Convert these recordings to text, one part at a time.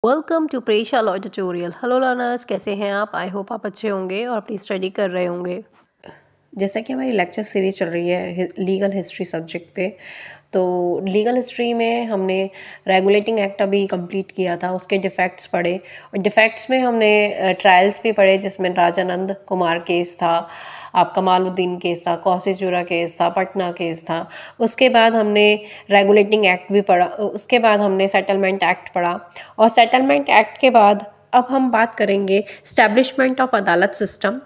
Welcome to Presha law tutorial. Hello learners, कैसे हैं आप? आई होप आप अच्छे होंगे और अपनी स्टडी कर रहे होंगे। जैसा कि हमारी लेक्चर सीरीज चल रही है लीगल हिस्ट्री सब्जेक्ट पे, तो लीगल हिस्ट्री में हमने रेगुलेटिंग एक्ट अभी कंप्लीट किया था, उसके डिफेक्ट्स पढ़े और डिफेक्ट्स में हमने ट्रायल्स भी पढ़े, जिसमें राजानंद कुमार केस था, आप कमालुद्दीन केस था, कौसिजुरा केस था, पटना केस था। उसके बाद हमने रेगुलेटिंग एक्ट भी पढ़ा, उसके बाद हमने सेटलमेंट एक्ट पढ़ा और सेटलमेंट एक्ट के बाद अब हम बात करेंगे स्टैब्लिशमेंट ऑफ अदालत सिस्टम।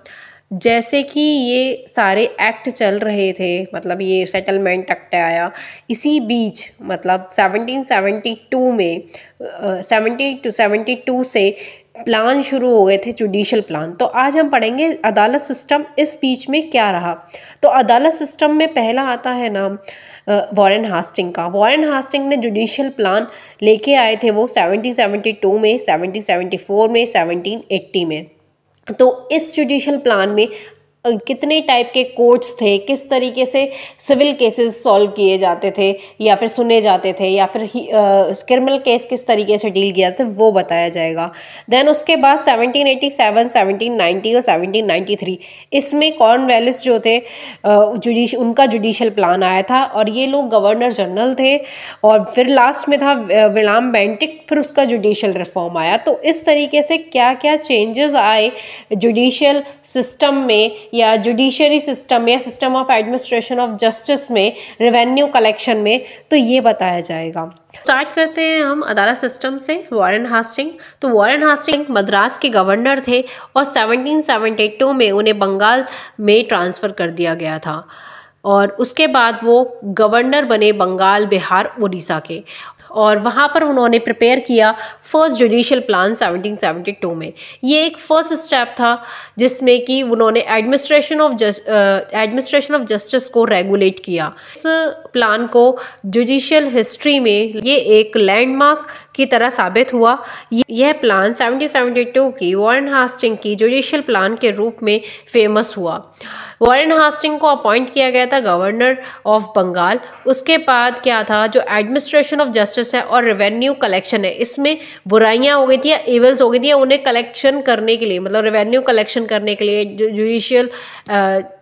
जैसे कि ये सारे एक्ट चल रहे थे, मतलब ये सेटलमेंट एक्ट आया इसी बीच, मतलब 1772 में 70 to 72 से प्लान शुरू हो गए थे, जुडिशल प्लान। तो आज हम पढ़ेंगे अदालत सिस्टम इस बीच में क्या रहा। तो अदालत सिस्टम में पहला आता है नाम वॉरेन हास्टिंग का। वॉरेन हास्टिंग ने जुडिशल प्लान लेके आए थे वो 1772 में, 1774 में, 1780 में। तो इस जुडिशल प्लान में कितने टाइप के कोर्ट्स थे, किस तरीके से सिविल केसेस सॉल्व किए जाते थे या फिर सुने जाते थे, या फिर क्रिमिनल केस किस तरीके से डील किया जाता है, वो बताया जाएगा। देन उसके बाद 1787, 1790 और 1793 इसमें कॉर्नवालिस जो थे उनका जुडिशल प्लान आया था और ये लोग गवर्नर जनरल थे। और फिर लास्ट में था विलियम बेंटिक, फिर उसका जुडिशल रिफॉर्म आया। तो इस तरीके से क्या क्या चेंजेस आए जुडिशियल सिस्टम में या जुडिशरी सिस्टम या system of administration of justice में, रेवेन्यू कलेक्शन में, तो ये बताया जाएगा। स्टार्ट करते हैं हम अदालत सिस्टम से। वॉरेन हास्टिंग, तो वॉरेन हास्टिंग मद्रास के गवर्नर थे और 1772 में उन्हें बंगाल में ट्रांसफ़र कर दिया गया था और उसके बाद वो गवर्नर बने बंगाल, बिहार, उड़ीसा के। और वहाँ पर उन्होंने प्रिपेयर किया फर्स्ट जुडिशियल प्लान 1772 में। ये एक फर्स्ट स्टेप था जिसमें कि उन्होंने एडमिनिस्ट्रेशन ऑफ जस्टिस को रेगुलेट किया। इस प्लान को जुडिशियल हिस्ट्री में ये एक लैंडमार्क की तरह साबित हुआ। यह प्लान 1772 की वॉरेन हास्टिंग की जुडिशियल प्लान के रूप में फेमस हुआ। वॉरेन हास्टिंग को अपॉइंट किया गया था गवर्नर ऑफ बंगाल। उसके बाद क्या था, जो एडमिनिस्ट्रेशन ऑफ जस्टिस है और रेवेन्यू कलेक्शन है, इसमें बुराइयां हो गई थी या एवल्स हो गई थी, या उन्हें कलेक्शन करने के लिए, मतलब रेवेन्यू कलेक्शन करने के लिए जुडिशियल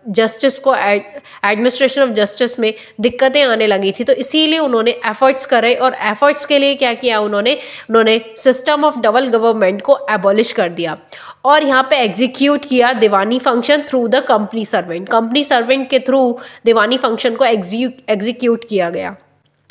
जस्टिस को एडमिनिस्ट्रेशन ऑफ जस्टिस में दिक्कतें आने लगी थी। तो इसीलिए उन्होंने एफर्ट्स करे और एफर्ट्स के लिए क्या किया उन्होंने सिस्टम ऑफ डबल गवर्नमेंट को एबॉलिश कर दिया और यहाँ पे एग्जीक्यूट किया दीवानी function through the company servant. Company servant के थ्रू दीवानी फंक्शन को एग्जीक्यूट किया गया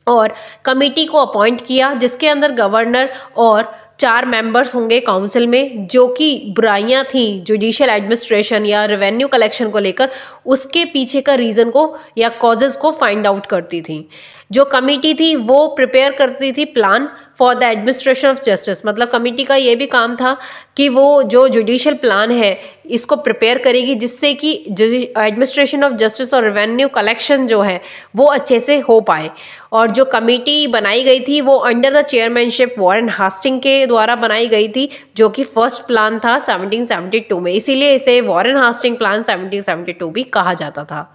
और कमेटी को अपॉइंट किया जिसके अंदर गवर्नर और 4 मेंबर्स होंगे काउंसिल में, जो कि बुराइयां थी जुडिशियल एडमिनिस्ट्रेशन या रेवेन्यू कलेक्शन को लेकर, उसके पीछे का रीज़न को या कॉजेज़ को फाइंड आउट करती थी। जो कमेटी थी वो प्रिपेयर करती थी plan for the administration of justice. मतलब कमेटी का ये भी काम था कि वो जो जुडिशियल प्लान है इसको प्रिपेयर करेगी जिससे कि एडमिनिस्ट्रेशन ऑफ जस्टिस और रेवेन्यू कलेक्शन जो है वो अच्छे से हो पाए। और जो कमेटी बनाई गई थी वो under the chairmanship Warren Hastings के द्वारा बनाई गई थी, जो कि फर्स्ट प्लान था 1772 में। इसीलिए इसे वॉरेन हास्टिंग प्लान 1772 भी कहा जाता था।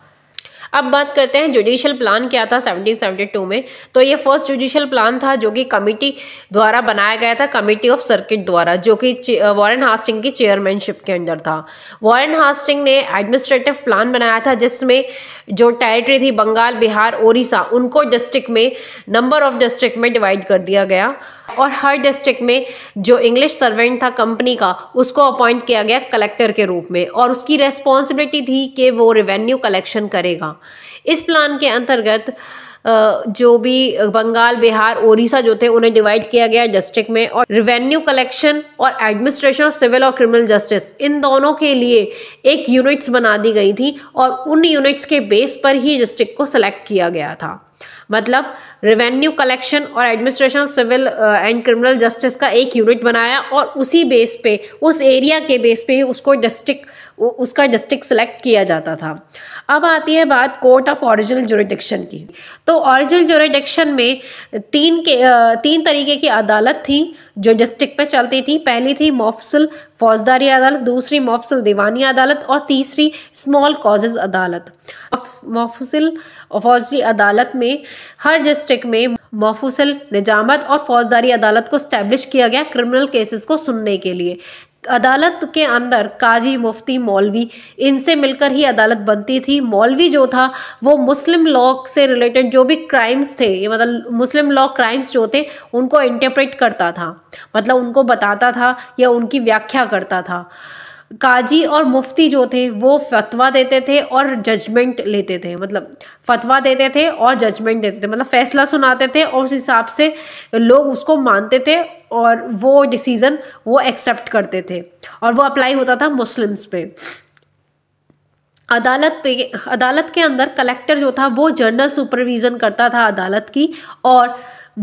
अब बात करते हैं जुडिशियल प्लान क्या था 1772 में। तो ये फर्स्ट जुडिशियल प्लान था जो कि कमेटी द्वारा बनाया गया था, कमेटी ऑफ सर्किट द्वारा, जो कि वॉरेन हास्टिंग की चेयरमैनशिप के अंडर था। वॉरेन हास्टिंग ने एडमिनिस्ट्रेटिव प्लान बनाया था जिसमें जो टेरिटरी थी बंगाल, बिहार, उड़ीसा, उनको डिस्ट्रिक्ट में, नंबर ऑफ डिस्ट्रिक्ट में डिवाइड कर दिया गया और हर डिस्ट्रिक्ट में जो इंग्लिश सर्वेंट था कंपनी का उसको अपॉइंट किया गया कलेक्टर के रूप में और उसकी रेस्पॉन्सिबिलिटी थी कि वो रेवेन्यू कलेक्शन करेगा। इस प्लान के अंतर्गत जो भी बंगाल, बिहार, उड़ीसा जो थे उन्हें डिवाइड किया गया डिस्ट्रिक्ट में और रेवेन्यू कलेक्शन और एडमिनिस्ट्रेशन ऑफ सिविल और क्रिमिनल जस्टिस, इन दोनों के लिए एक यूनिट्स बना दी गई थी और उन यूनिट्स के बेस पर ही डिस्ट्रिक्ट को सिलेक्ट किया गया था। मतलब रेवेन्यू कलेक्शन और administration of civil and criminal justice का एक यूनिट बनाया और उसी बेस पे, उस एरिया के बेस पे ही उसको डिस्ट्रिक्ट उसका डिस्ट्रिक्ट सेलेक्ट किया जाता था। अब आती है बात कोर्ट ऑफ ओरिजिनल ज्यूरिडिक्शन की। तो ओरिजिनल ज्यूरिडिक्शन में तीन तरीके की अदालत थी जो डिस्ट्रिक्ट पे चलती थी। पहली थी मफसल फौजदारी अदालत, दूसरी मफसल दीवानी अदालत और तीसरी स्मॉल कॉजेज अदालत। मफसल फौजदारी अदालत में हर डिस्ट्रिक्ट में मफसल, निजामत और फौजदारी अदालत को स्टैब्लिश किया गया क्रिमिनल केसेस को सुनने के लिए। अदालत के अंदर काजी, मुफ्ती, मौलवी, इनसे मिलकर ही अदालत बनती थी। मौलवी जो था वो मुस्लिम लॉ से रिलेटेड जो भी क्राइम्स थे, ये मतलब मुस्लिम लॉ क्राइम्स जो थे उनको इंटरप्रेट करता था, मतलब उनको बताता था या उनकी व्याख्या करता था। काजी और मुफ्ती जो थे वो फतवा देते थे और जजमेंट लेते थे, मतलब फतवा देते थे और जजमेंट देते थे, मतलब फैसला सुनाते थे और उस हिसाब से लोग उसको मानते थे और वो डिसीजन वो एक्सेप्ट करते थे और वो अप्लाई होता था मुस्लिम्स पे। अदालत के अंदर कलेक्टर जो था वो जनरल सुपरविजन करता था अदालत की और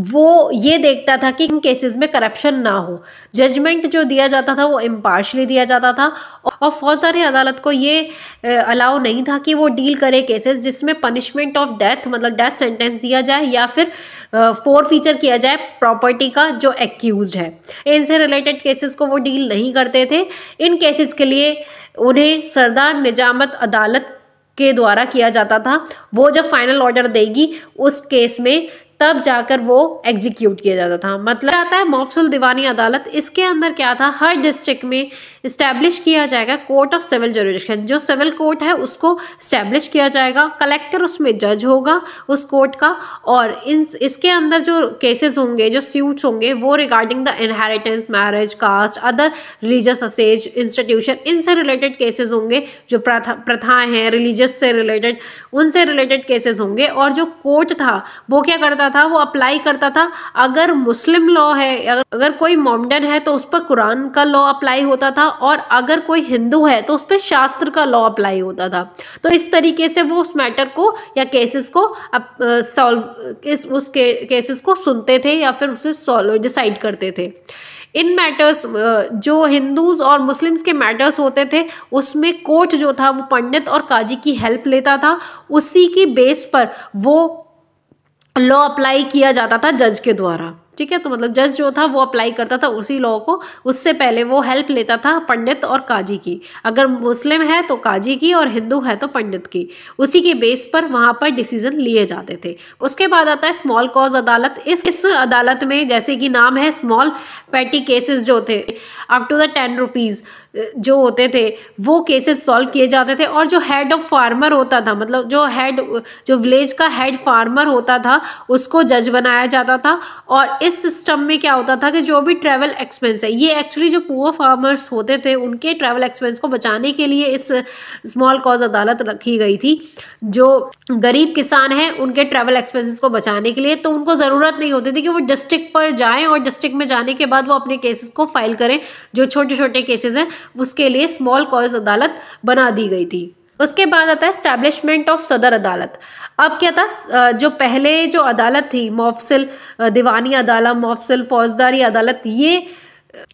वो ये देखता था कि इन केसेस में करप्शन ना हो। जजमेंट जो दिया जाता था वो इम्पार्शली दिया जाता था और फौजदारी अदालत को ये अलाउ नहीं था कि वो डील करे केसेस जिसमें पनिशमेंट ऑफ डेथ, मतलब डेथ सेंटेंस दिया जाए या फिर फोरफीचर किया जाए प्रॉपर्टी का जो एक्यूज्ड है। इनसे रिलेटेड केसेस को वो डील नहीं करते थे। इन केसेस के लिए उन्हें सरदार निजामत अदालत के द्वारा किया जाता था। वो जब फाइनल ऑर्डर देगी उस केस में तब जाकर वो एग्जीक्यूट किया जाता था। मतलब आता है मफसल दीवानी अदालत। इसके अंदर क्या था, हर डिस्ट्रिक्ट में इस्टेब्लिश किया जाएगा कोर्ट ऑफ सिविल ज्यूरिडिक्शन, जो सिविल कोर्ट है उसको इस्टेब्लिश किया जाएगा। कलेक्टर उसमें जज होगा उस कोर्ट का और इसके अंदर जो केसेस होंगे, जो सूट्स होंगे वो regarding the inheritance, marriage, caste, other religious usages, institution, इनसे रिलेटेड केसेस होंगे। जो प्रथाएं हैं रिलीजियस से रिलेटेड, उनसे रिलेटेड केसेस होंगे। और जो कोर्ट था वो क्या करता था, वो अप्लाई करता था। अगर मुस्लिम लॉ है, अगर कोई मोमडन है तो उस पर कुरान का लॉ अप्लाई होता था और अगर कोई हिंदू है तो उस पर शास्त्र का लॉ अप्लाई होता था। तो इस तरीके से वो उस मैटर को या केसेस को केसेस को सुनते थे या फिर उसे डिसाइड करते थे। इन मैटर्स जो हिंदूज और मुस्लिम्स के मैटर्स होते थे उसमें कोर्ट जो था वो पंडित और काजी की हेल्प लेता था। उसी की बेस पर वो लॉ अप्लाई किया जाता था जज के द्वारा। ठीक है, तो मतलब जज जो था वो अप्लाई करता था उसी लॉ को। उससे पहले वो हेल्प लेता था पंडित और काजी की। अगर मुस्लिम है तो काजी की और हिंदू है तो पंडित की। उसी के बेस पर वहाँ पर डिसीजन लिए जाते थे। उसके बाद आता है स्मॉल कॉज अदालत। इस अदालत में जैसे कि नाम है, स्मॉल पेटी केसेस जो थे अप टू द 10 रुपीज़ जो होते थे वो केसेस सॉल्व किए जाते थे। और जो हेड ऑफ फार्मर होता था, मतलब जो विलेज का हेड फार्मर होता था उसको जज बनाया जाता था। और इस सिस्टम में क्या होता था कि जो भी ट्रैवल एक्सपेंस है, ये एक्चुअली जो पुअर फार्मर्स होते थे उनके ट्रैवल एक्सपेंस को बचाने के लिए इस स्मॉल कॉज अदालत रखी गई थी। जो गरीब किसान हैं उनके ट्रैवल एक्सपेंसेस को बचाने के लिए, तो उनको ज़रूरत नहीं होती थी कि वो डिस्ट्रिक्ट पर जाएं और डिस्ट्रिक्ट में जाने के बाद वो अपने केसेस को फाइल करें। जो छोटे छोटे केसेस हैं उसके लिए स्मॉल कॉज अदालत बना दी गई थी। उसके बाद आता है एस्टैब्लिशमेंट ऑफ सदर अदालत। अब क्या था, जो पहले जो अदालत थी मफसल दीवानी अदालत, मफसल फौजदारी अदालत,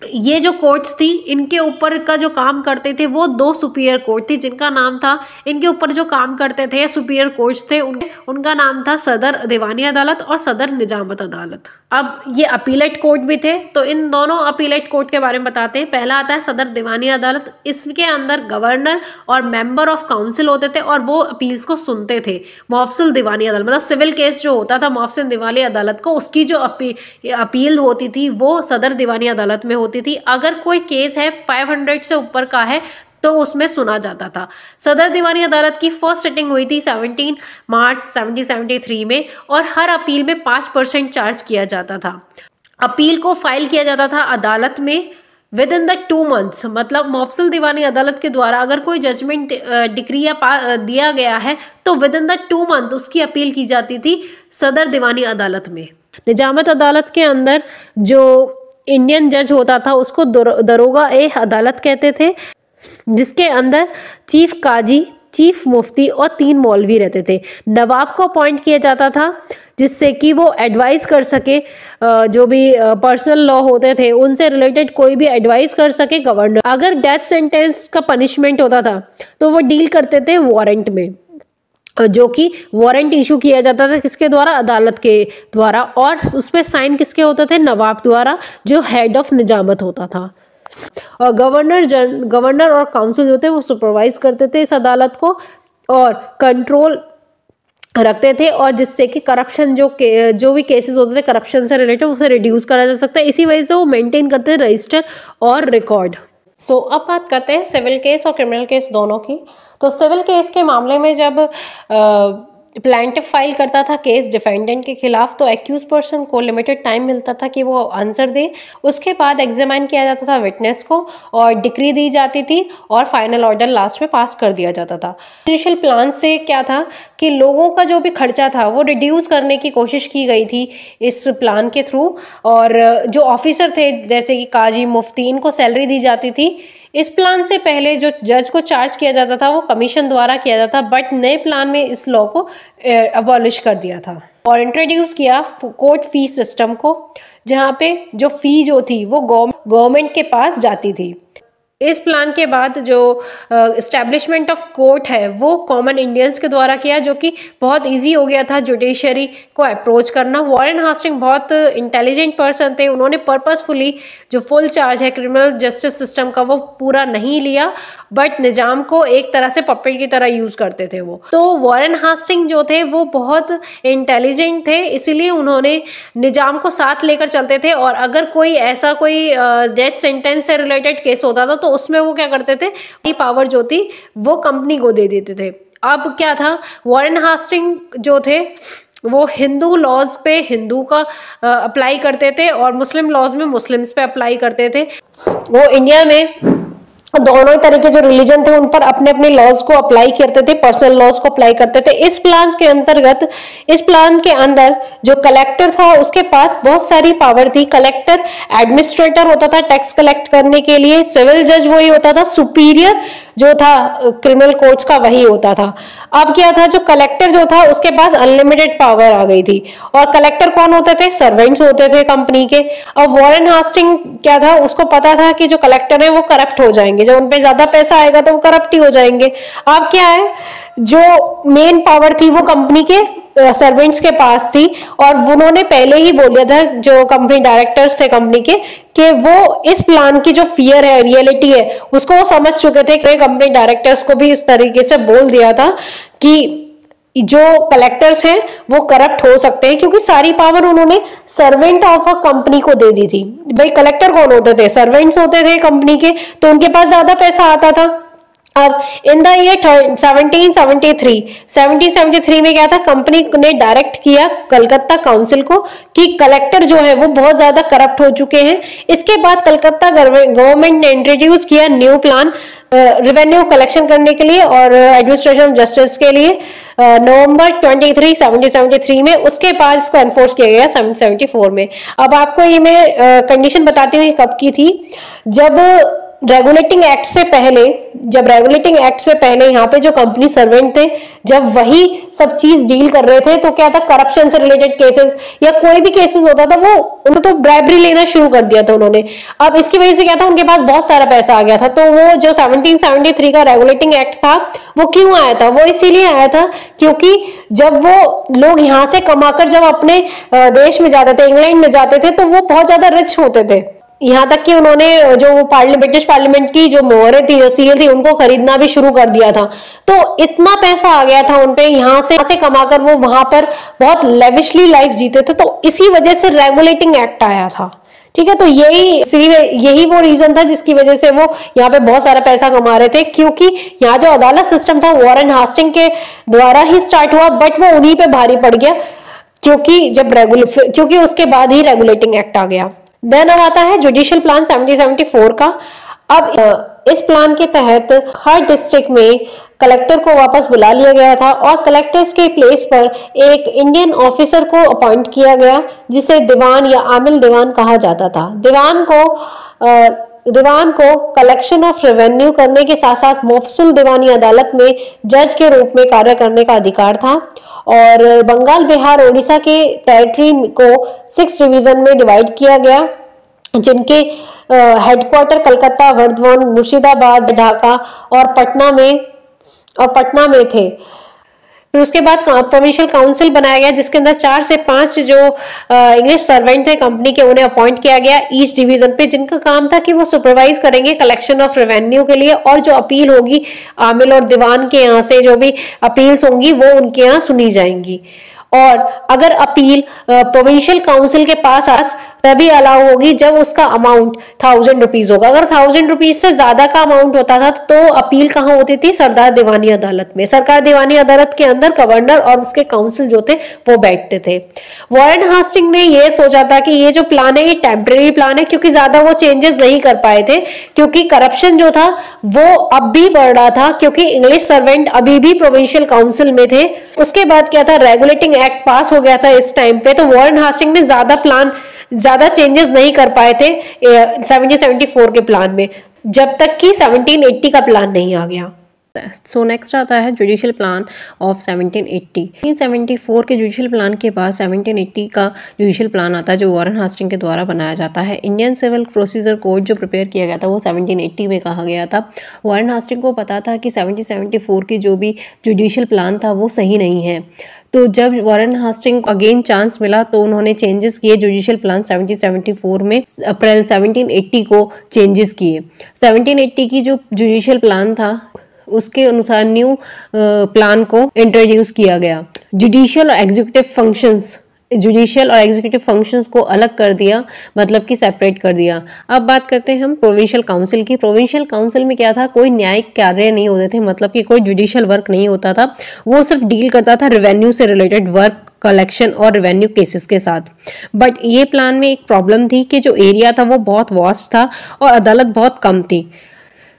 ये जो कोर्ट्स थी इनके ऊपर का जो काम करते थे वो 2 सुपीरियर कोर्ट थी जिनका नाम था, इनके ऊपर जो काम करते थे सुपीरियर कोर्ट्स थे उनका नाम था सदर दीवानी अदालत और सदर निजामत अदालत। अब ये अपीलेट कोर्ट भी थे, तो इन दोनों अपीलेट कोर्ट के बारे में बताते हैं। पहला आता है सदर दीवानी अदालत। इसके अंदर गवर्नर और मेंबर ऑफ काउंसिल होते थे और वो अपील्स को सुनते थे। मफसल दीवानी अदालत मतलब सिविल केस जो होता था मफसल दीवानी अदालत को, उसकी जो अपील होती थी वो सदर दीवानी अदालत में होती थी। अगर कोई केस है 500 से ऊपर का है तो उसमें सुना जाता था। सदर दीवानी अदालत की फर्स्ट सिटिंग हुई थी 17 मार्च 1773 में और हर अपील में 5% चार्ज किया जाता था। अपील को फाइल किया जाता था अदालत में विद इन द 2 मंथ्स। मतलब मफसल दीवानी अदालत के द्वारा अगर कोई जजमेंट डिक्री या दिया गया है तो विद इन द 2 मंथ उसकी अपील की जाती थी सदर दीवानी अदालत में। निजामत अदालत के अंदर जो इंडियन जज होता था उसको दरोगा ए अदालत कहते थे, जिसके अंदर चीफ काजी, चीफ मुफ्ती और 3 मौलवी रहते थे। नवाब को अपॉइंट किया जाता था जिससे कि वो एडवाइस कर सके, जो भी पर्सनल लॉ होते थे उनसे रिलेटेड कोई भी एडवाइस कर सके गवर्नर। अगर डेथ सेंटेंस का पनिशमेंट होता था तो वो डील करते थे वारंट में, जो कि वारंट इशू किया जाता था किसके द्वारा, अदालत के द्वारा, और उसपे साइन किसके होते थे, नवाब द्वारा, जो हेड ऑफ निजामत होता था। और गवर्नर और काउंसिल जो थे वो सुपरवाइज करते थे इस अदालत को और कंट्रोल रखते थे, और जिससे कि करप्शन जो भी केसेस होते थे करप्शन से रिलेटेड उसे रिड्यूस करा जा सकता है। इसी वजह से वो मेंटेन करते थे रजिस्टर और रिकॉर्ड। अब बात करते हैं सिविल केस और क्रिमिनल केस दोनों की। तो सिविल केस के मामले में जब प्लेंटिफ फाइल करता था केस डिफेंडेंट के खिलाफ, तो एक्यूज पर्सन को लिमिटेड टाइम मिलता था कि वो आंसर दे। उसके बाद एग्जामिन किया जाता था विटनेस को और डिक्री दी जाती थी और फाइनल ऑर्डर लास्ट में पास कर दिया जाता था। जुडिशियल प्लान से क्या था कि लोगों का जो भी खर्चा था वो रिड्यूस करने की कोशिश की गई थी इस प्लान के थ्रू, और जो ऑफिसर थे जैसे कि काजी, मुफ्ती, इनको सैलरी दी जाती थी। इस प्लान से पहले जो जज को चार्ज किया जाता था वो कमीशन द्वारा किया जाता, बट नए प्लान में इस लॉ को अबॉलिश कर दिया था और इंट्रोड्यूस किया कोर्ट फी सिस्टम को, जहाँ पे जो फी जो थी वो गवर्नमेंट के पास जाती थी। इस प्लान के बाद जो इस्टेब्लिशमेंट ऑफ कोर्ट है वो कॉमन इंडियंस के द्वारा किया, जो कि बहुत इजी हो गया था जुडिशरी को अप्रोच करना। वॉरेन हास्टिंग बहुत इंटेलिजेंट पर्सन थे, उन्होंने पर्पसफुली जो फुल चार्ज है क्रिमिनल जस्टिस सिस्टम का वो पूरा नहीं लिया, बट निजाम को एक तरह से पपेट की तरह यूज करते थे वो। तो वॉरेन हास्टिंग जो थे वो बहुत इंटेलिजेंट थे, इसीलिए उन्होंने निजाम को साथ लेकर चलते थे, और अगर कोई ऐसा कोई डेथ सेंटेंस से रिलेटेड केस होता था तो उसमें वो क्या करते थे, पावर जो थी वो कंपनी को दे देते थे। अब क्या था, वॉरेन हास्टिंग जो थे वो हिंदू लॉज पे हिंदू का अप्लाई करते थे और मुस्लिम लॉज में मुस्लिम्स पे अप्लाई करते थे। वो इंडिया में दोनों ही तरीके जो रिलीजन थे उन पर अपने अपने लॉज को अप्लाई करते थे, पर्सनल लॉज को अप्लाई करते थे। इस प्लान के अंतर्गत, इस प्लान के अंदर जो कलेक्टर था उसके पास बहुत सारी पावर थी। कलेक्टर एडमिनिस्ट्रेटर होता था टैक्स कलेक्ट करने के लिए, सिविल जज वही होता था, सुपीरियर जो था क्रिमिनल कोर्ट्स का वही होता था। अब क्या था, जो कलेक्टर जो था उसके पास अनलिमिटेड पावर आ गई थी, और कलेक्टर कौन होते थे, सर्वेंट्स होते थे कंपनी के। अब वॉरेन हास्टिंग क्या था, उसको पता था कि जो कलेक्टर है वो करप्ट हो जाएंगे, जब उनपे ज्यादा पैसा आएगा तो वो करप्ट ही हो जाएंगे। अब क्या है, जो मेन पावर थी वो कंपनी के सर्वेंट्स के पास थी, और उन्होंने पहले ही बोल दिया था जो कंपनी डायरेक्टर्स थे कंपनी के, कि वो इस प्लान की जो फियर है, रियलिटी है, उसको वो समझ चुके थे। कंपनी डायरेक्टर्स को भी इस तरीके से बोल दिया था कि जो कलेक्टर्स हैं वो करप्ट हो सकते हैं, क्योंकि सारी पावर उन्होंने सर्वेंट ऑफ अ कंपनी को दे दी थी। भाई कलेक्टर कौन होते थे, सर्वेंट्स होते थे कंपनी के, तो उनके पास ज्यादा पैसा आता था। अब इन द ईयर 1773 में क्या था, कंपनी ने डायरेक्ट किया कलकत्ता काउंसिल को कि कलेक्टर जो है वो बहुत ज्यादा करप्ट हो चुके हैं। इसके बाद कलकत्ता गवर्नमेंट ने इंट्रोड्यूस किया न्यू प्लान रेवेन्यू कलेक्शन करने के लिए और एडमिनिस्ट्रेशन ऑफ जस्टिस के लिए नवंबर 23, 1773 में। उसके बाद इसको एनफोर्स किया गया 1774 में। अब आपको ये मैं कंडीशन बताती हूँ कब की थी, जब रेगुलेटिंग एक्ट से पहले यहाँ पे जो कंपनी सर्वेंट थे, जब वही सब चीज डील कर रहे थे, तो क्या था, करप्शन से रिलेटेड केसेस या कोई भी केसेस होता था वो उनको तो ब्राइबरी लेना शुरू कर दिया था उन्होंने। अब इसकी वजह से क्या था, उनके पास बहुत सारा पैसा आ गया था। तो वो जो 1773 का रेगुलेटिंग एक्ट था वो क्यों आया था, वो इसीलिए आया था क्योंकि जब वो लोग यहाँ से कमाकर जब अपने देश में जाते थे, इंग्लैंड में जाते थे, तो वो बहुत ज्यादा रिच होते थे। यहाँ तक कि उन्होंने जो ब्रिटिश पार्लियामेंट की जो मोहरें थी, जो सील थी, उनको खरीदना भी शुरू कर दिया था। तो इतना पैसा आ गया था उनपे, यहाँ से कमाकर वो वहां पर बहुत लेविशली लाइफ जीते थे। तो इसी वजह से रेगुलेटिंग एक्ट आया था। ठीक है, तो यही वो रीजन था जिसकी वजह से वो यहाँ पे बहुत सारा पैसा कमा रहे थे, क्योंकि यहाँ जो अदालत सिस्टम था वॉरेन हास्टिंग के द्वारा ही स्टार्ट हुआ, बट वो उन्हीं पे भारी पड़ गया क्योंकि उसके बाद ही रेगुलेटिंग एक्ट आ गया। देन अब आता है जुडिशियल प्लान 1774 का। अब इस प्लान के तहत हर डिस्ट्रिक्ट में कलेक्टर को वापस बुला लिया गया था और कलेक्टर्स के प्लेस पर एक इंडियन ऑफिसर को अपॉइंट किया गया, जिसे दीवान या आमिल दीवान कहा जाता था। दीवान को दीवान को कलेक्शन ऑफ रेवेन्यू करने के साथ साथ मुफस्सिल दीवानी अदालत में जज के रूप में कार्य करने का अधिकार था। और बंगाल, बिहार, उड़ीसा के टेरिटरी को 6 डिवीजन में डिवाइड किया गया, जिनके हेडक्वार्टर कलकत्ता, वर्धमान, मुर्शिदाबाद, ढाका और पटना में थे। फिर उसके बाद प्रोविंशियल काउंसिल बनाया गया, जिसके अंदर 4 से 5 जो इंग्लिश सर्वेंट थे कंपनी के, उन्हें अपॉइंट किया गया ईच डिवीजन पे, जिनका काम था कि वो सुपरवाइज करेंगे कलेक्शन ऑफ रेवेन्यू के लिए, और जो अपील होगी आमिल और दीवान के यहाँ से जो भी अपील्स होंगी वो उनके यहाँ सुनी जाएंगी। और अगर अपील प्रोविंशियल काउंसिल के पास तभी अलाउ होगी जब उसका अमाउंट 1000 रुपीज होगा। अगर 1000 रुपीज से ज्यादा का अमाउंट होता था तो अपील कहाँ होती थी? सरदार दीवानी अदालत में। सरकार दीवानी अदालत के अंदर गवर्नर और उसके काउंसिल जो थे वो बैठते थे। वॉरेन हास्टिंग ने ये सोचा था कि ये जो प्लान है ये टेम्परेरी प्लान है, क्योंकि ज्यादा वो चेंजेस नहीं कर पाए थे, क्योंकि करप्शन जो था वो अब भी बढ़ रहा था, क्योंकि इंग्लिश सर्वेंट अभी भी प्रोविंशियल काउंसिल में थे। उसके बाद क्या था, रेगुलेटिंग एक्ट पास हो गया था इस टाइम पे, तो वॉरेन हास्टिंग ने ज्यादा चेंजेस नहीं कर पाए थे 1774 के प्लान में, जब तक कि 1780 का प्लान नहीं आ गया। सो नेक्स्ट आता है जुडिशियल प्लान ऑफ 1780। 1774 के जुडिशियल प्लान के बाद 1780 का जुडिशियल प्लान आता है, जो वॉरेन हास्टिंग के द्वारा बनाया जाता है। इंडियन सिविल प्रोसीजर कोड जो प्रिपेयर किया गया था वो 1780 में कहा गया था। वॉरेन हास्टिंग को पता था कि 1774 की जो भी जुडिशियल प्लान था वो सही नहीं है, तो जब वॉरेन हास्टिंग को अगेन चांस मिला तो उन्होंने चेंजेस किए जुडिशियल प्लान 1774 में। अप्रैल 1780 को चेंजेस किए। 1780 की जो जुडिशियल प्लान था उसके अनुसार न्यू प्लान को इंट्रोड्यूस किया गया। जुडिशियल और एग्जीक्यूटिव फंक्शंस को अलग कर दिया, मतलब कि सेपरेट कर दिया। अब बात करते हैं हम प्रोविंशियल काउंसिल की। प्रोविंशियल काउंसिल में क्या था, कोई न्यायिक कार्य नहीं होते थे, मतलब कि कोई जुडिशियल वर्क नहीं होता था, वो सिर्फ डील करता था रेवेन्यू से रिलेटेड वर्क, कलेक्शन और रेवेन्यू केसेस के साथ। बट ये प्लान में एक प्रॉब्लम थी कि जो एरिया था वो बहुत वास्ट था और अदालत बहुत कम थी।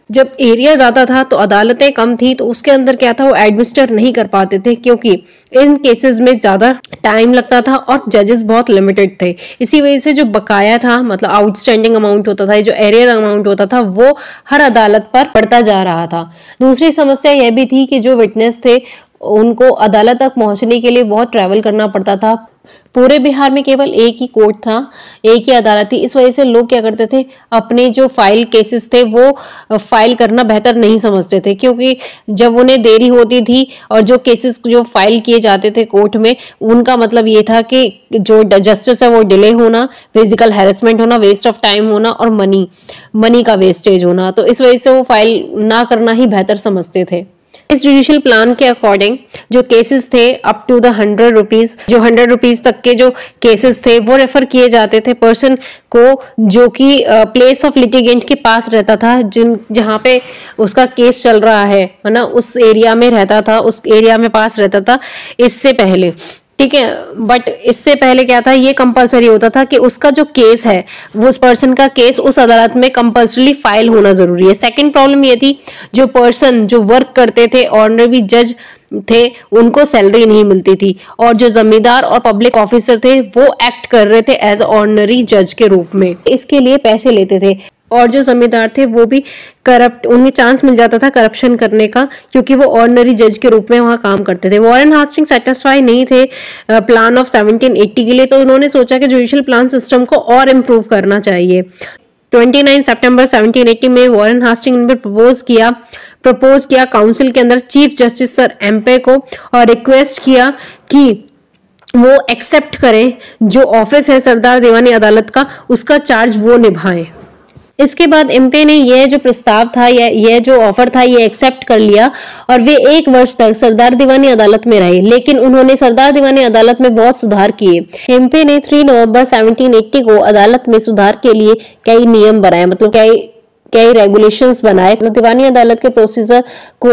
जब एरिया ज़्यादा था तो अदालतें कम थी, तो उसके अंदर क्या था, वो एडमिनिस्टर नहीं कर पाते थे, क्योंकि इन केसेस में ज़्यादा टाइम लगता था और जजेस बहुत लिमिटेड थे। इसी वजह से जो बकाया था, मतलब आउटस्टैंडिंग अमाउंट होता था, जो एरियर अमाउंट होता था, वो हर अदालत पर बढ़ता जा रहा था। दूसरी समस्या यह भी थी कि जो विटनेस थे उनको अदालत तक पहुंचने के लिए बहुत ट्रैवल करना पड़ता था। पूरे बिहार में केवल एक ही कोर्ट था, एक ही अदालत थी। इस वजह से लोग क्या करते थे, अपने जो फाइल केसेस थे वो फाइल करना बेहतर नहीं समझते थे, क्योंकि जब उन्हें देरी होती थी और जो केसेस जो फाइल किए जाते थे कोर्ट में, उनका मतलब ये था कि जो जस्टिस है वो डिले होना, फिजिकल हैरेसमेंट होना, वेस्ट ऑफ टाइम होना और मनी का वेस्टेज होना। तो इस वजह से वो फाइल ना करना ही बेहतर समझते थे। इस जुडिशियल प्लान के अकॉर्डिंग जो केसेस थे अप टू द 100 रुपीज, जो 100 रुपीज तक के जो केसेस थे वो रेफर किए जाते थे पर्सन को, जो कि प्लेस ऑफ लिटिगेंट के पास रहता था, जहाँ पे उसका केस चल रहा है ना, उस एरिया में रहता था, उस एरिया में पास रहता था इससे पहले। ठीक है, बट इससे पहले क्या था, ये कंपलसरी होता था कि उसका जो केस है, वो उस पर्सन का केस उस अदालत में कंपलसरी फाइल होना जरूरी है। सेकंड प्रॉब्लम ये थी, जो पर्सन जो वर्क करते थे, ऑनरेबल जज थे, उनको सैलरी नहीं मिलती थी, और जो जमींदार और पब्लिक ऑफिसर थे वो एक्ट कर रहे थे एज ऑनरी जज के रूप में, इसके लिए पैसे लेते थे। और जो जमींदार थे वो भी करप्ट, उन्हें चांस मिल जाता था करप्शन करने का, क्योंकि वो ऑर्डिनरी जज के रूप में वहाँ काम करते थे। वॉरेन हास्टिंग सेटिस्फाई नहीं थे प्लान ऑफ 1780 के लिए, तो उन्होंने सोचा कि जुडिशियल प्लान सिस्टम को और इम्प्रूव करना चाहिए। 29 सितंबर 1780 में वॉरेन हास्टिंग ने प्रपोज किया काउंसिल के अंदर चीफ जस्टिस सर एम्पे को, और रिक्वेस्ट किया कि वो एक्सेप्ट करें जो ऑफिस है सरदार दीवानी अदालत का, उसका चार्ज वो निभाएं। इसके बाद एमपी ने यह जो प्रस्ताव था, यह जो ऑफर था, ये एक्सेप्ट कर लिया, और वे 1 वर्ष तक सरदार दीवानी अदालत में रहे। लेकिन उन्होंने सरदार दीवानी अदालत में बहुत सुधार किए। एमपी ने 3 नवंबर 1780 को अदालत में सुधार के लिए कई नियम बनाए, मतलब कई रेगुलेशंस बनाए। मतलब दीवानी अदालत के प्रोसीजर को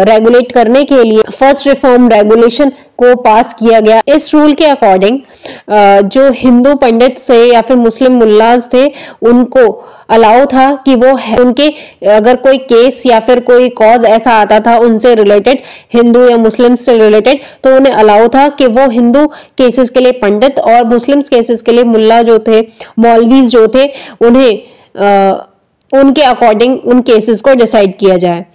रेगुलेट करने के लिए फर्स्ट रिफॉर्म रेगुलेशन को पास किया गया। इस रूल के अकॉर्डिंग जो हिंदू पंडित थे या फिर मुस्लिम मुल्लाज थे, उनको अलाउ था कि वो उनके अगर कोई केस या फिर कोई कॉज ऐसा आता था उनसे रिलेटेड, हिंदू या मुस्लिम से रिलेटेड, तो उन्हें अलाउ था कि वो हिंदू केसेस के लिए पंडित और मुस्लिम केसेस के लिए मुल्ला जो थे, मौलवीज जो थे, उन्हें उनके अकॉर्डिंग उन केसेस को डिसाइड किया जाए।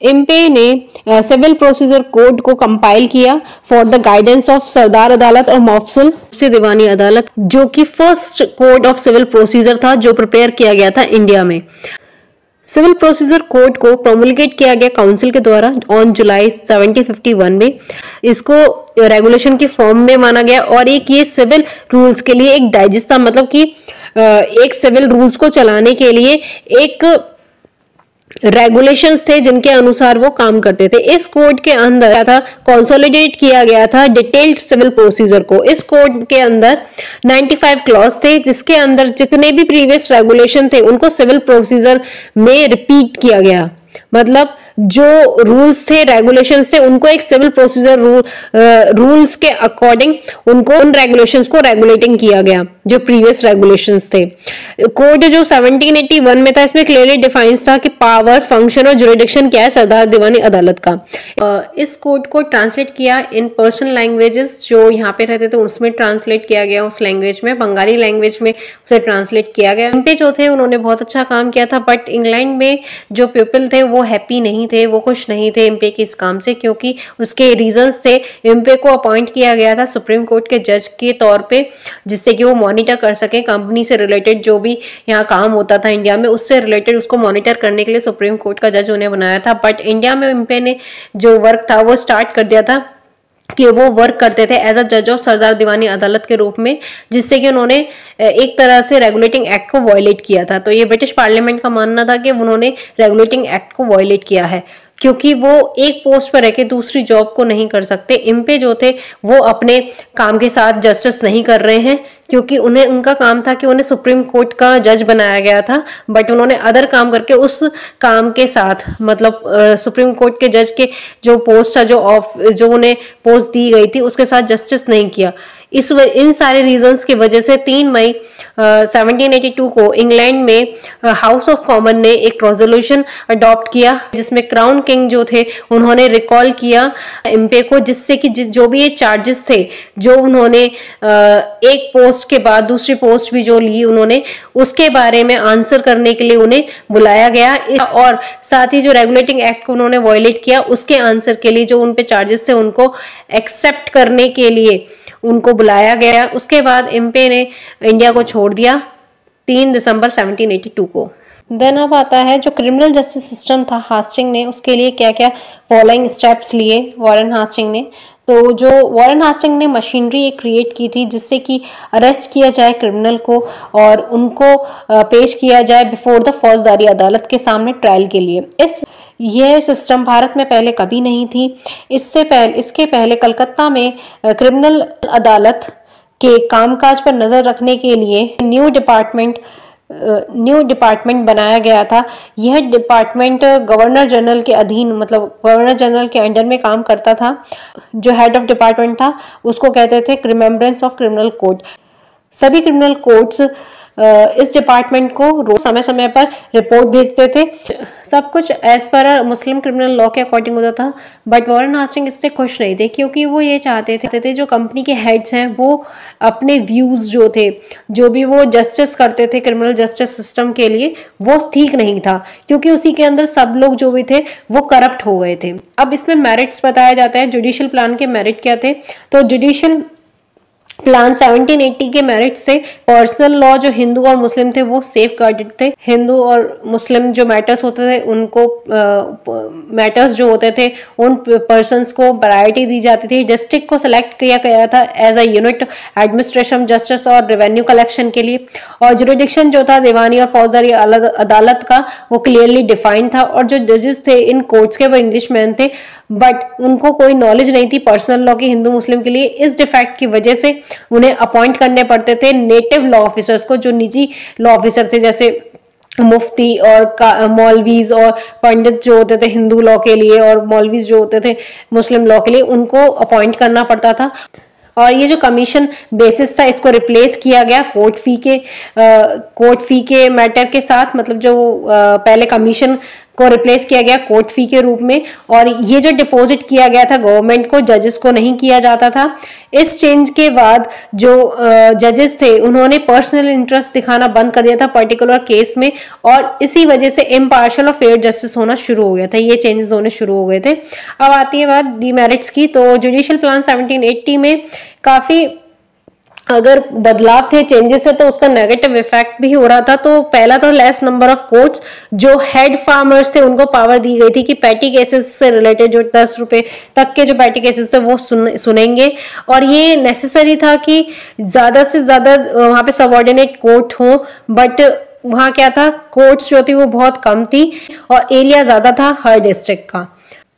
इम्पे ने सिविल प्रोसीजर कोड को कंपाइल किया फॉर द गाइडेंस ऑफ सरदार अदालत और मफसल से दीवानी अदालत, जो कि first code of civil procedure था जो प्रिपेयर किया गया था इंडिया में। सिविल प्रोसीजर कोड को प्रोमुलगेट किया गया काउंसिल के द्वारा ऑन जुलाई 1751 में। इसको रेगुलेशन के फॉर्म में माना गया और एक ये सिविल रूल्स के लिए एक डाइजेस्ट था, मतलब कि एक सिविल रूल्स को चलाने के लिए एक रेगुलेशंस थे जिनके अनुसार वो काम करते थे। इस कोड के अंदर क्या था, कंसोलिडेट किया गया था डिटेल्ड सिविल प्रोसीजर को। इस कोड के अंदर 95 क्लॉज थे जिसके अंदर जितने भी प्रीवियस रेगुलेशन थे उनको सिविल प्रोसीजर में रिपीट किया गया। मतलब जो रूल्स थे, रेगुलेशंस थे, उनको एक सिविल प्रोसीजर रूल्स के अकॉर्डिंग उनको उन रेगुलेशंस को रेगुलेटिंग किया गया जो प्रीवियस रेगुलेशंस थे। कोड जो 1781 में था इसमें क्लियरली डिफाइंस था कि पावर, फंक्शन और जुरिडिक्शन क्या है सरदार दीवानी अदालत का। इस कोड को ट्रांसलेट किया इन पर्सनल लैंग्वेजेस जो यहाँ पे रहते थे उसमें ट्रांसलेट किया गया, उस लैंग्वेज में, बंगाली लैंग्वेज में उसे ट्रांसलेट किया गया। इम्पे जो थे उन्होंने बहुत अच्छा काम किया था, बट इंग्लैंड में जो पीपल थे वो हैप्पी नहीं थे, वो खुश नहीं थे इम्पे के इस काम से, क्योंकि उसके रीजंस थे। इम्पे को अपॉइंट किया गया था सुप्रीम कोर्ट के जज के तौर पे, जिससे कि वो मॉनिटर कर सके कंपनी से रिलेटेड जो भी यहाँ काम होता था इंडिया में, उससे रिलेटेड उसको मॉनिटर करने के लिए सुप्रीम कोर्ट का जज उन्हें बनाया था। बट इंडिया में इम्पे ने जो वर्क था वो स्टार्ट कर दिया था कि वो वर्क करते थे एज अ जज ऑफ सरदार दीवानी अदालत के रूप में, जिससे कि उन्होंने एक तरह से रेगुलेटिंग एक्ट को वायलेट किया था। तो ये ब्रिटिश पार्लियामेंट का मानना था कि उन्होंने रेगुलेटिंग एक्ट को वायलेट किया है, क्योंकि वो एक पोस्ट पर रहकर दूसरी जॉब को नहीं कर सकते। इम्पे जो थे वो अपने काम के साथ जस्टिस नहीं कर रहे हैं, क्योंकि उन्हें उनका काम था कि उन्हें सुप्रीम कोर्ट का जज बनाया गया था, बट उन्होंने अदर काम करके उस काम के साथ, मतलब सुप्रीम कोर्ट के जज के जो पोस्ट था, जो उन्हें पोस्ट दी गई थी उसके साथ जस्टिस नहीं किया। इन सारे रीजंस की वजह से 3 मई 1782 को इंग्लैंड में हाउस ऑफ कॉमन ने एक रेजोल्यूशन अडॉप्ट किया जिसमें क्राउन किंग जो थे उन्होंने रिकॉल किया इम्पे को, जिससे कि जो भी ये चार्जेस थे जो उन्होंने एक पोस्ट के बाद दूसरी पोस्ट भी जो ली उन्होंने, उसके बारे में आंसर करने के लिए उन्हें बुलाया गया, और साथ ही जो रेगुलेटिंग एक्ट को उन्होंने वायलेट किया उसके आंसर के लिए जो उन पे चार्जेस थे उनको एक्सेप्ट करने के लिए उनको बुलाया गया। उसके बाद इम्पे ने इंडिया को छोड़ दिया 3 दिसंबर 1782 को। देन अब आता है जो क्रिमिनल जस्टिस सिस्टम था हास्टिंग ने, उसके लिए क्या क्या फॉलोइंग स्टेप्स लिए वॉरेन हास्टिंग ने। तो जो वॉरेन हास्टिंग ने मशीनरी एक क्रिएट की थी जिससे कि अरेस्ट किया जाए क्रिमिनल को और उनको पेश किया जाए बिफोर द फौजदारी अदालत के सामने ट्रायल के लिए। यह सिस्टम भारत में पहले कभी नहीं थी। इसके पहले कलकत्ता में क्रिमिनल अदालत के कामकाज पर नजर रखने के लिए न्यू डिपार्टमेंट बनाया गया था। यह डिपार्टमेंट गवर्नर जनरल के अधीन, मतलब गवर्नर जनरल के अंडर में काम करता था। जो हेड ऑफ डिपार्टमेंट था उसको कहते थे रिमेम्बरेंस ऑफ क्रिमिनल कोड। सभी क्रिमिनल कोड्स इस डिपार्टमेंट को रोज समय समय पर रिपोर्ट भेजते थे। सब कुछ एज पर मुस्लिम क्रिमिनल लॉ के अकॉर्डिंग होता था, बट वॉरेन हास्टिंग इससे खुश नहीं थे, क्योंकि वो ये चाहते थे जो कंपनी के हेड्स हैं वो अपने व्यूज जो थे, जो भी वो जस्टिस करते थे क्रिमिनल जस्टिस सिस्टम के लिए, वो ठीक नहीं था, क्योंकि उसी के अंदर सब लोग जो भी थे वो करप्ट हो गए थे। अब इसमें मेरिट्स बताया जाता है, जुडिशियल प्लान के मेरिट क्या थे। तो जुडिशियल प्लान 1780 के मेरिट्स थे। पर्सनल लॉ जो हिंदू और मुस्लिम थे वो सेफ गार्डेड थे। हिंदू और मुस्लिम जो मैटर्स होते थे उनको मैटर्स जो होते थे उन पर्सन्स को प्रायोरिटी दी जाती थी। डिस्ट्रिक्ट को सिलेक्ट किया गया था as a unit administration, justice और रेवेन्यू कलेक्शन के लिए। और जुरिडिक्शन जो था दीवानी और फौजदारी अदालत का वो क्लियरली डिफाइंड था। और जो जजेस थे इन कोर्ट्स के वो इंग्लिश मैन थे, बट उनको कोई नॉलेज नहीं थी पर्सनल लॉ की हिंदू मुस्लिम के लिए। इस डिफेक्ट की वजह से उन्हें अपॉइंट करने पड़ते थे नेटिव लॉ ऑफिसर्स को, जो निजी लॉ ऑफिसर थे, जैसे मुफ्ती और मौलवीज और पंडित जो होते थे हिंदू लॉ के लिए और मौलवीज जो होते थे मुस्लिम लॉ के लिए, उनको अपॉइंट करना पड़ता था। और ये जो कमीशन बेसिस था इसको रिप्लेस किया गया कोर्ट फी के मैटर के साथ। मतलब जो पहले कमीशन को रिप्लेस किया गया कोर्ट फी के रूप में, और ये जो डिपॉजिट किया गया था गवर्नमेंट को, जजेस को नहीं किया जाता था। इस चेंज के बाद जो जजेस थे उन्होंने पर्सनल इंटरेस्ट दिखाना बंद कर दिया था पर्टिकुलर केस में, और इसी वजह से इम्पार्शियल और फेयर जस्टिस होना शुरू हो गया था, ये चेंजेस होने शुरू हो गए थे। अब आती है बात डीमेरिट्स की। तो जुडिशियल प्लान 1780 में काफ़ी अगर बदलाव थे, चेंजेस है, तो उसका नेगेटिव इफेक्ट भी हो रहा था। तो पहला तो लेस नंबर ऑफ कोर्ट्स, जो हेड फार्मर्स थे उनको पावर दी गई थी कि पैटी केसेस से रिलेटेड जो 10 रुपए तक के जो पैटी केसेस थे वो सुनेंगे, और ये नेसेसरी था कि ज़्यादा से ज़्यादा वहाँ पे सबऑर्डिनेट कोर्ट हों, बट वहाँ क्या था, कोर्ट्स जो थी वो बहुत कम थी और एरिया ज़्यादा था हर डिस्ट्रिक्ट का।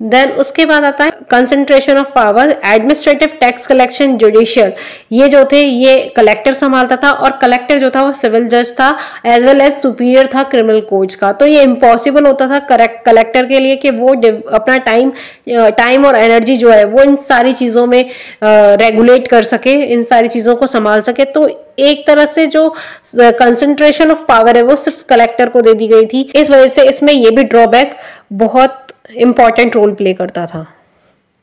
देन उसके बाद आता है concentration of power, administrative, tax collection, judicial, ये जो थे ये कलेक्टर संभालता था, और कलेक्टर जो था वो सिविल जज था एज वेल एज सुपीरियर था क्रिमिनल कोर्ट्स का। तो ये इम्पॉसिबल होता था कलेक्टर के लिए कि वो अपना टाइम और एनर्जी जो है वो इन सारी चीज़ों में रेगुलेट कर सके, इन सारी चीज़ों को संभाल सके। तो एक तरह से जो कंसंट्रेशन ऑफ पावर है वो सिर्फ कलेक्टर को दे दी गई थी, इस वजह से इसमें ये भी ड्रॉबैक बहुत इंपॉर्टेंट रोल प्ले करता था।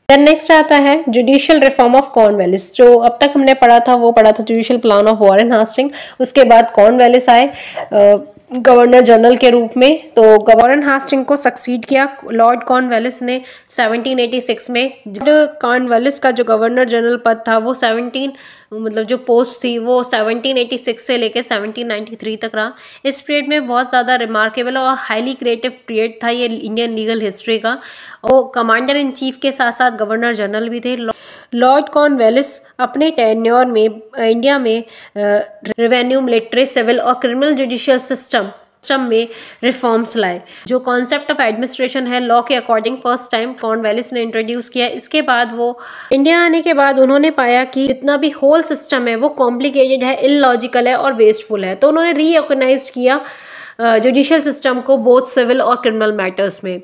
देन नेक्स्ट आता है जुडिशियल रिफॉर्म ऑफ कॉर्नवालिस। जो अब तक हमने पढ़ा था वो पढ़ा था judicial plan of Warren Hastings, उसके बाद कॉर्नवालिस आए गवर्नर जनरल के रूप में। तो वॉरेन हास्टिंग को सक्सीड किया लॉर्ड कॉर्नवालिस ने 1786 में। कॉर्नवालिस का जो गवर्नर जनरल पद था वो जो पोस्ट थी वो 1786 से लेकर 1793 तक रहा। इस पीरियड में बहुत ज़्यादा रिमार्केबल और हाईली क्रिएटिव पीरियड था ये इंडियन लीगल हिस्ट्री का। वो कमांडर इन चीफ के साथ साथ गवर्नर जनरल भी थे। लॉर्ड कॉर्नवालिस अपने टेन्योर में इंडिया में रेवेन्यू, मिलिट्री, सिविल और क्रिमिनल जुडिशियल सिस्टम में रिफॉर्म्स लाए। जो कॉन्सेप्ट ऑफ एडमिनिस्ट्रेशन है लॉ के अकॉर्डिंग फर्स्ट टाइम कॉर्नवालिस ने इंट्रोड्यूस किया। इसके बाद वो इंडिया आने के बाद उन्होंने पाया कि जितना भी होल सिस्टम है वो कॉम्प्लिकेटेड है, इलॉजिकल है और वेस्टफुल है। तो उन्होंने रीऑर्गेनाइज किया जुडिशियल सिस्टम को बोथ सिविल और क्रिमिनल मैटर्स में,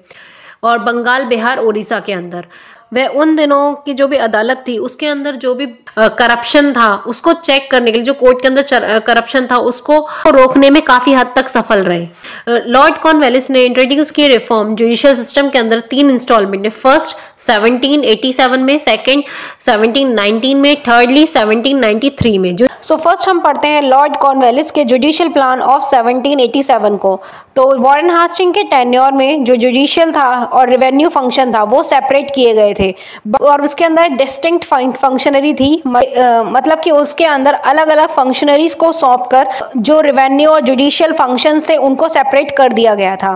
और बंगाल, बिहार, उड़ीसा के अंदर। वह उन दिनों की जो भी अदालत थी उसके अंदर जो भी करप्शन था उसको चेक करने के लिए, जो कोर्ट के अंदर करप्शन था उसको रोकने में काफ़ी हद तक सफल रहे। लॉर्ड कॉर्नवालिस ने इंट्रोड्यूस किए रिफॉर्म जुडिशियल सिस्टम के अंदर 3 इंस्टॉलमेंट में। फर्स्ट 1787 में, सेकेंड 1719 में, थर्डली 1793 में। सो फर्स्ट हम पढ़ते हैं लॉर्ड कॉर्नवालिस के जुडिशियल प्लान ऑफ 1787 को। तो वॉरेन हास्टिंग के टेन्योर में जो जुडिशियल था और रेवेन्यू फंक्शन था वो सेपरेट किए गए थे, और उसके अंदर डिस्टिंक्ट फंक्शनरी थी, मतलब कि उसके अंदर अलग अलग फंक्शनरीज को सौंप कर जो रेवेन्यू और जुडिशियल फंक्शंस थे उनको सेपरेट कर दिया गया था।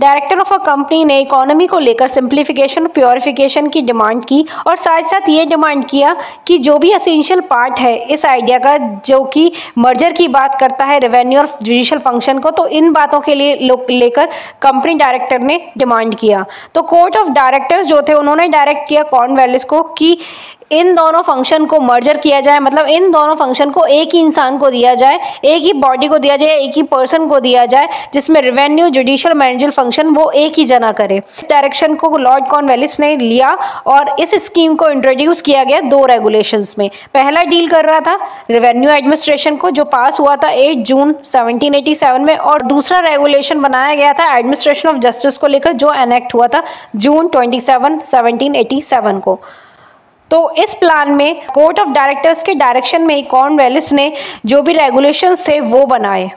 डायरेक्टर ऑफ अ कंपनी ने इकोनॉमी को लेकर सिंप्लीफिकेशन, प्योरिफिकेशन की डिमांड की, और साथ साथ ये डिमांड किया कि जो भी एसेंशियल पार्ट है इस आइडिया का, जो कि मर्जर की बात करता है रेवेन्यू और जुडिशियल फंक्शन को, तो इन बातों के लिए लेकर कंपनी डायरेक्टर ने डिमांड किया। तो कोर्ट ऑफ डायरेक्टर्स जो थे उन्होंने डायरेक्ट किया कॉर्नवालिस को कि इन दोनों फंक्शन को मर्जर किया जाए, मतलब इन दोनों फंक्शन को एक ही इंसान को दिया जाए, एक ही बॉडी को दिया जाए, एक ही पर्सन को दिया जाए, जिसमें रेवेन्यू, जुडिशियल, मैनेजरियल फंक्शन वो एक ही जना करे। इस डायरेक्शन को लॉर्ड कॉर्नवालिस ने लिया और इस स्कीम को इंट्रोड्यूस किया गया 2 रेगुलेशंस में। पहला डील कर रहा था रेवेन्यू एडमिनिस्ट्रेशन को, जो पास हुआ था 8 जून 1787 में, और दूसरा रेगुलेशन बनाया गया था एडमिनिस्ट्रेशन ऑफ जस्टिस को लेकर, जो एनेक्ट हुआ था जून 27, 1787 को। तो इस प्लान में कोर्ट ऑफ डायरेक्टर्स के डायरेक्शन में कॉर्नवालिस ने जो भी रेगुलेशंस थे वो बनाए।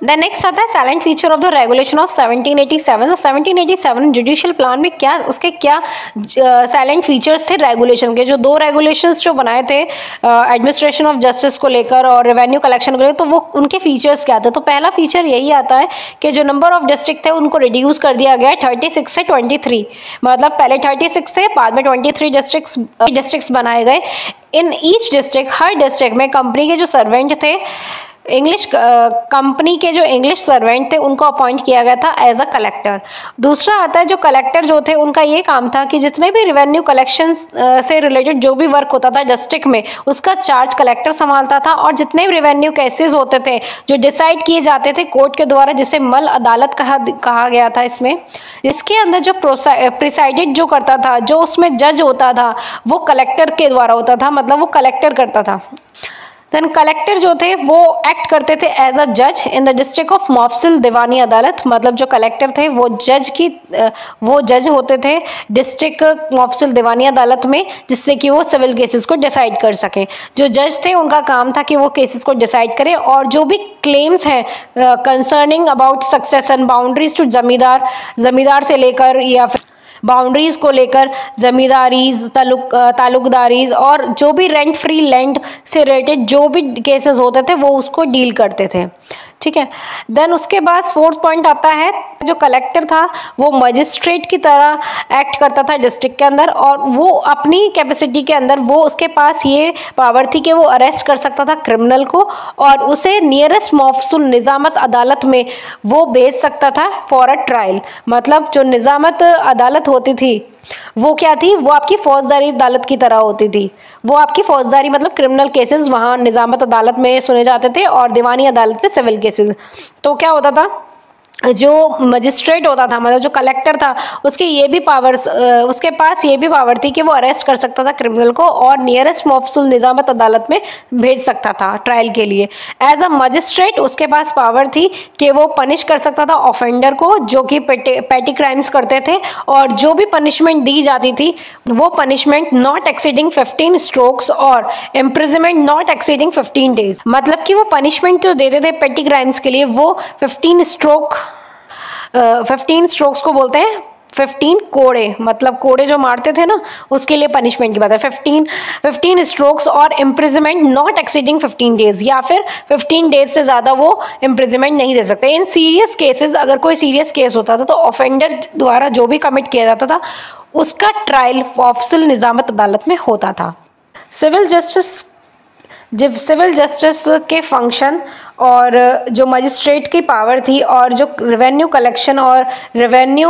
द नेक्स्ट आता है silent feature of the regulation of 1787। तो 1787 जुडिशियल प्लान में क्या साइलेंट फीचर्स थे रेगुलेशन के। जो 2 रेगुलेशंस जो बनाए थे एडमिनिस्ट्रेशन ऑफ जस्टिस को लेकर और रेवेन्यू कलेक्शन को लेकर, तो वो उनके फीचर्स क्या थे। तो पहला फीचर यही आता है कि जो नंबर ऑफ डिस्ट्रिक्ट थे उनको रिड्यूस कर दिया गया 36 से 23, मतलब पहले 36 थे, बाद में 23 डिस्ट्रिक्ट्स बनाए गए। In each district, her district में कंपनी के जो सर्वेंट थे, कंपनी के जो इंग्लिश सर्वेंट थे उनको अपॉइंट किया गया था एज अ कलेक्टर। दूसरा आता है जो कलेक्टर जो थे उनका ये काम था कि जितने भी रेवेन्यू कलेक्शन से रिलेटेड जो भी वर्क होता था डिस्ट्रिक्ट में, उसका चार्ज कलेक्टर संभालता था, और जितने भी रेवेन्यू केसेस होते थे जो डिसाइड किए जाते थे कोर्ट के द्वारा, जिसे मल अदालत कहा गया था इसमें, इसके अंदर जो प्रिसाइडेड जो करता था, जो उसमें जज होता था, वो कलेक्टर के द्वारा होता था, मतलब वो कलेक्टर करता था। देन कलेक्टर जो थे वो एक्ट करते थे एज अ जज in the district of Mufassil दीवानी अदालत, मतलब जो कलेक्टर थे वो जज होते थे डिस्ट्रिक्ट मोफसिल दीवानी अदालत में, जिससे कि वो सिविल केसेस को डिसाइड कर सकें। जो जज थे उनका काम था कि वो केसेस को डिसाइड करें, और जो भी क्लेम्स हैं concerning about succession boundaries to zamindar से लेकर या फिर बाउंड्रीज को लेकर जमींदारीज ताल्लुकदारीज और जो भी रेंट फ्री लैंड से रिलेटेड जो भी केसेस होते थे वो उसको डील करते थे। ठीक है, देन उसके बाद फोर्थ पॉइंट आता है, जो कलेक्टर था वो मजिस्ट्रेट की तरह एक्ट करता था डिस्ट्रिक्ट के अंदर, और वो अपनी कैपेसिटी के अंदर वो उसके पास ये पावर थी कि वो अरेस्ट कर सकता था क्रिमिनल को और उसे नियरेस्ट मौसूल निजामत अदालत में वो भेज सकता था फॉर अ ट्रायल। मतलब जो निजामत अदालत होती थी वो क्या थी, वो आपकी फौजदारी अदालत की तरह होती थी। वो आपकी फौजदारी मतलब क्रिमिनल केसेस वहाँ निजामत अदालत में सुने जाते थे और दीवानी अदालत में सिविल केसेस। तो क्या होता था, जो मजिस्ट्रेट होता था मतलब जो कलेक्टर था उसके ये भी पावर्स उसके पास ये भी पावर थी कि वो अरेस्ट कर सकता था क्रिमिनल को और नियरेस्ट मौसूल निजामत अदालत में भेज सकता था ट्रायल के लिए। एज अ मजिस्ट्रेट उसके पास पावर थी कि वो पनिश कर सकता था ऑफेंडर को जो कि पैटी क्राइम्स करते थे, और जो भी पनिशमेंट दी जाती थी वो पनिशमेंट नॉट एक्सीडिंग 15 स्ट्रोक्स और इम्प्रिजनमेंट नॉट एक्सीडिंग 15 डेज। मतलब कि वो पनिशमेंट जो देते थे पैटी क्राइम्स के लिए वो 15 स्ट्रोक्स को बोलते हैं 15 कोड़े, मतलब कोड़े जो मारते थे ना उसके लिए पनिशमेंट की बात है। 15 स्ट्रोक्स और इम्प्रिजनमेंट नॉट एक्सीडिंग 15 डेज, या फिर 15 डेज से ज़्यादा वो इम्प्रिजनमेंट नहीं दे सकते। इन सीरियस केसेस, अगर कोई सीरियस केस होता था तो ऑफेंडर द्वारा जो भी कमिट किया जाता था उसका ट्रायल मौसूल निजामत अदालत में होता था। सिविल जस्टिस के फंक्शन और जो मजिस्ट्रेट की पावर थी और जो रेवेन्यू कलेक्शन और रेवेन्यू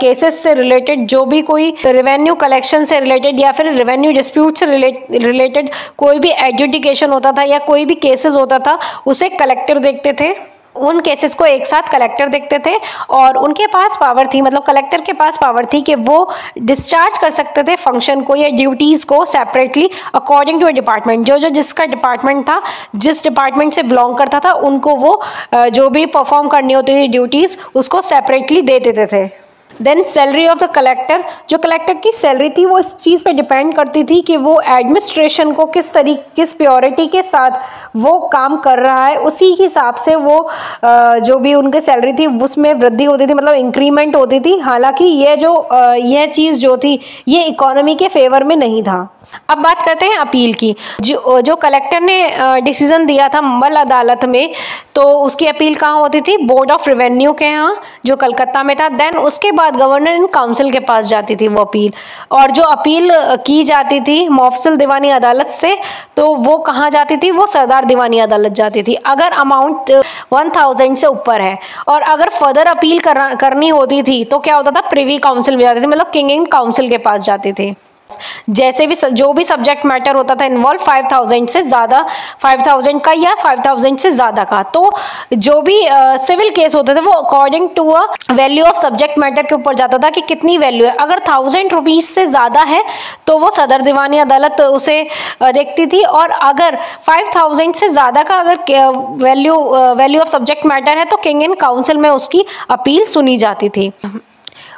केसेस से रिलेटेड जो भी कोई रेवेन्यू कलेक्शन से रिलेटेड या फिर रेवेन्यू डिस्प्यूट से रिलेटेड कोई भी एडजुडिकेशन होता था या कोई भी केसेस होता था उसे कलेक्टर देखते थे। उन केसेस को एक साथ कलेक्टर देखते थे और उनके पास पावर थी, मतलब कलेक्टर के पास पावर थी कि वो डिस्चार्ज कर सकते थे फंक्शन को या ड्यूटीज़ को separately according to a department. जो जिसका डिपार्टमेंट था, जिस डिपार्टमेंट से बिलोंग करता था उनको वो जो भी परफॉर्म करनी होती थी ड्यूटीज़ उसको सेपरेटली दे देते थे। Then salary of the collector, जो कलेक्टर की सैलरी थी वो इस चीज़ पे डिपेंड करती थी कि वो एडमिनिस्ट्रेशन को किस प्योरिटी के साथ वो काम कर रहा है, उसी हिसाब से वो जो भी उनकी सैलरी थी उसमें वृद्धि होती थी, मतलब इंक्रीमेंट होती थी। हालांकि यह चीज़ जो थी ये इकोनॉमी के फेवर में नहीं था। अब बात करते हैं अपील की। जो कलेक्टर ने डिसीजन दिया था मल अदालत में, तो उसकी अपील कहाँ होती थी, बोर्ड ऑफ रेवेन्यू के यहाँ जो कलकत्ता में था। देन उसके बाद गवर्नर इन काउंसिल के पास जाती थी वो अपील, और जो अपील की जाती थी मोफसिल दीवानी अदालत से तो वो कहाँ जाती थी, वो सरदार दीवानी अदालत जाती थी अगर अमाउंट 1000 से ऊपर है। और अगर फर्दर अपील करनी होती थी तो क्या होता था, प्रिवी काउंसिल में जाती थी, मतलब किंग इन काउंसिल के पास जाती थी। जैसे भी जो भी सब्जेक्ट मैटर होता था इन्वॉल्व 5000 से ज़्यादा, 5000 का या 5000 से ज़्यादा का, तो जो भी सिविल केस होते थे वो according to a value of subject matter के ऊपर जाता था कि कितनी वैल्यू है। अगर 1000 रुपीज़ से ज़्यादा है तो वो सदर दीवानी अदालत उसे देखती थी, और अगर 5000 से ज़्यादा का अगर वैल्यू ऑफ सब्जेक्ट मैटर है तो किंग इन काउंसिल में उसकी अपील सुनी जाती थी।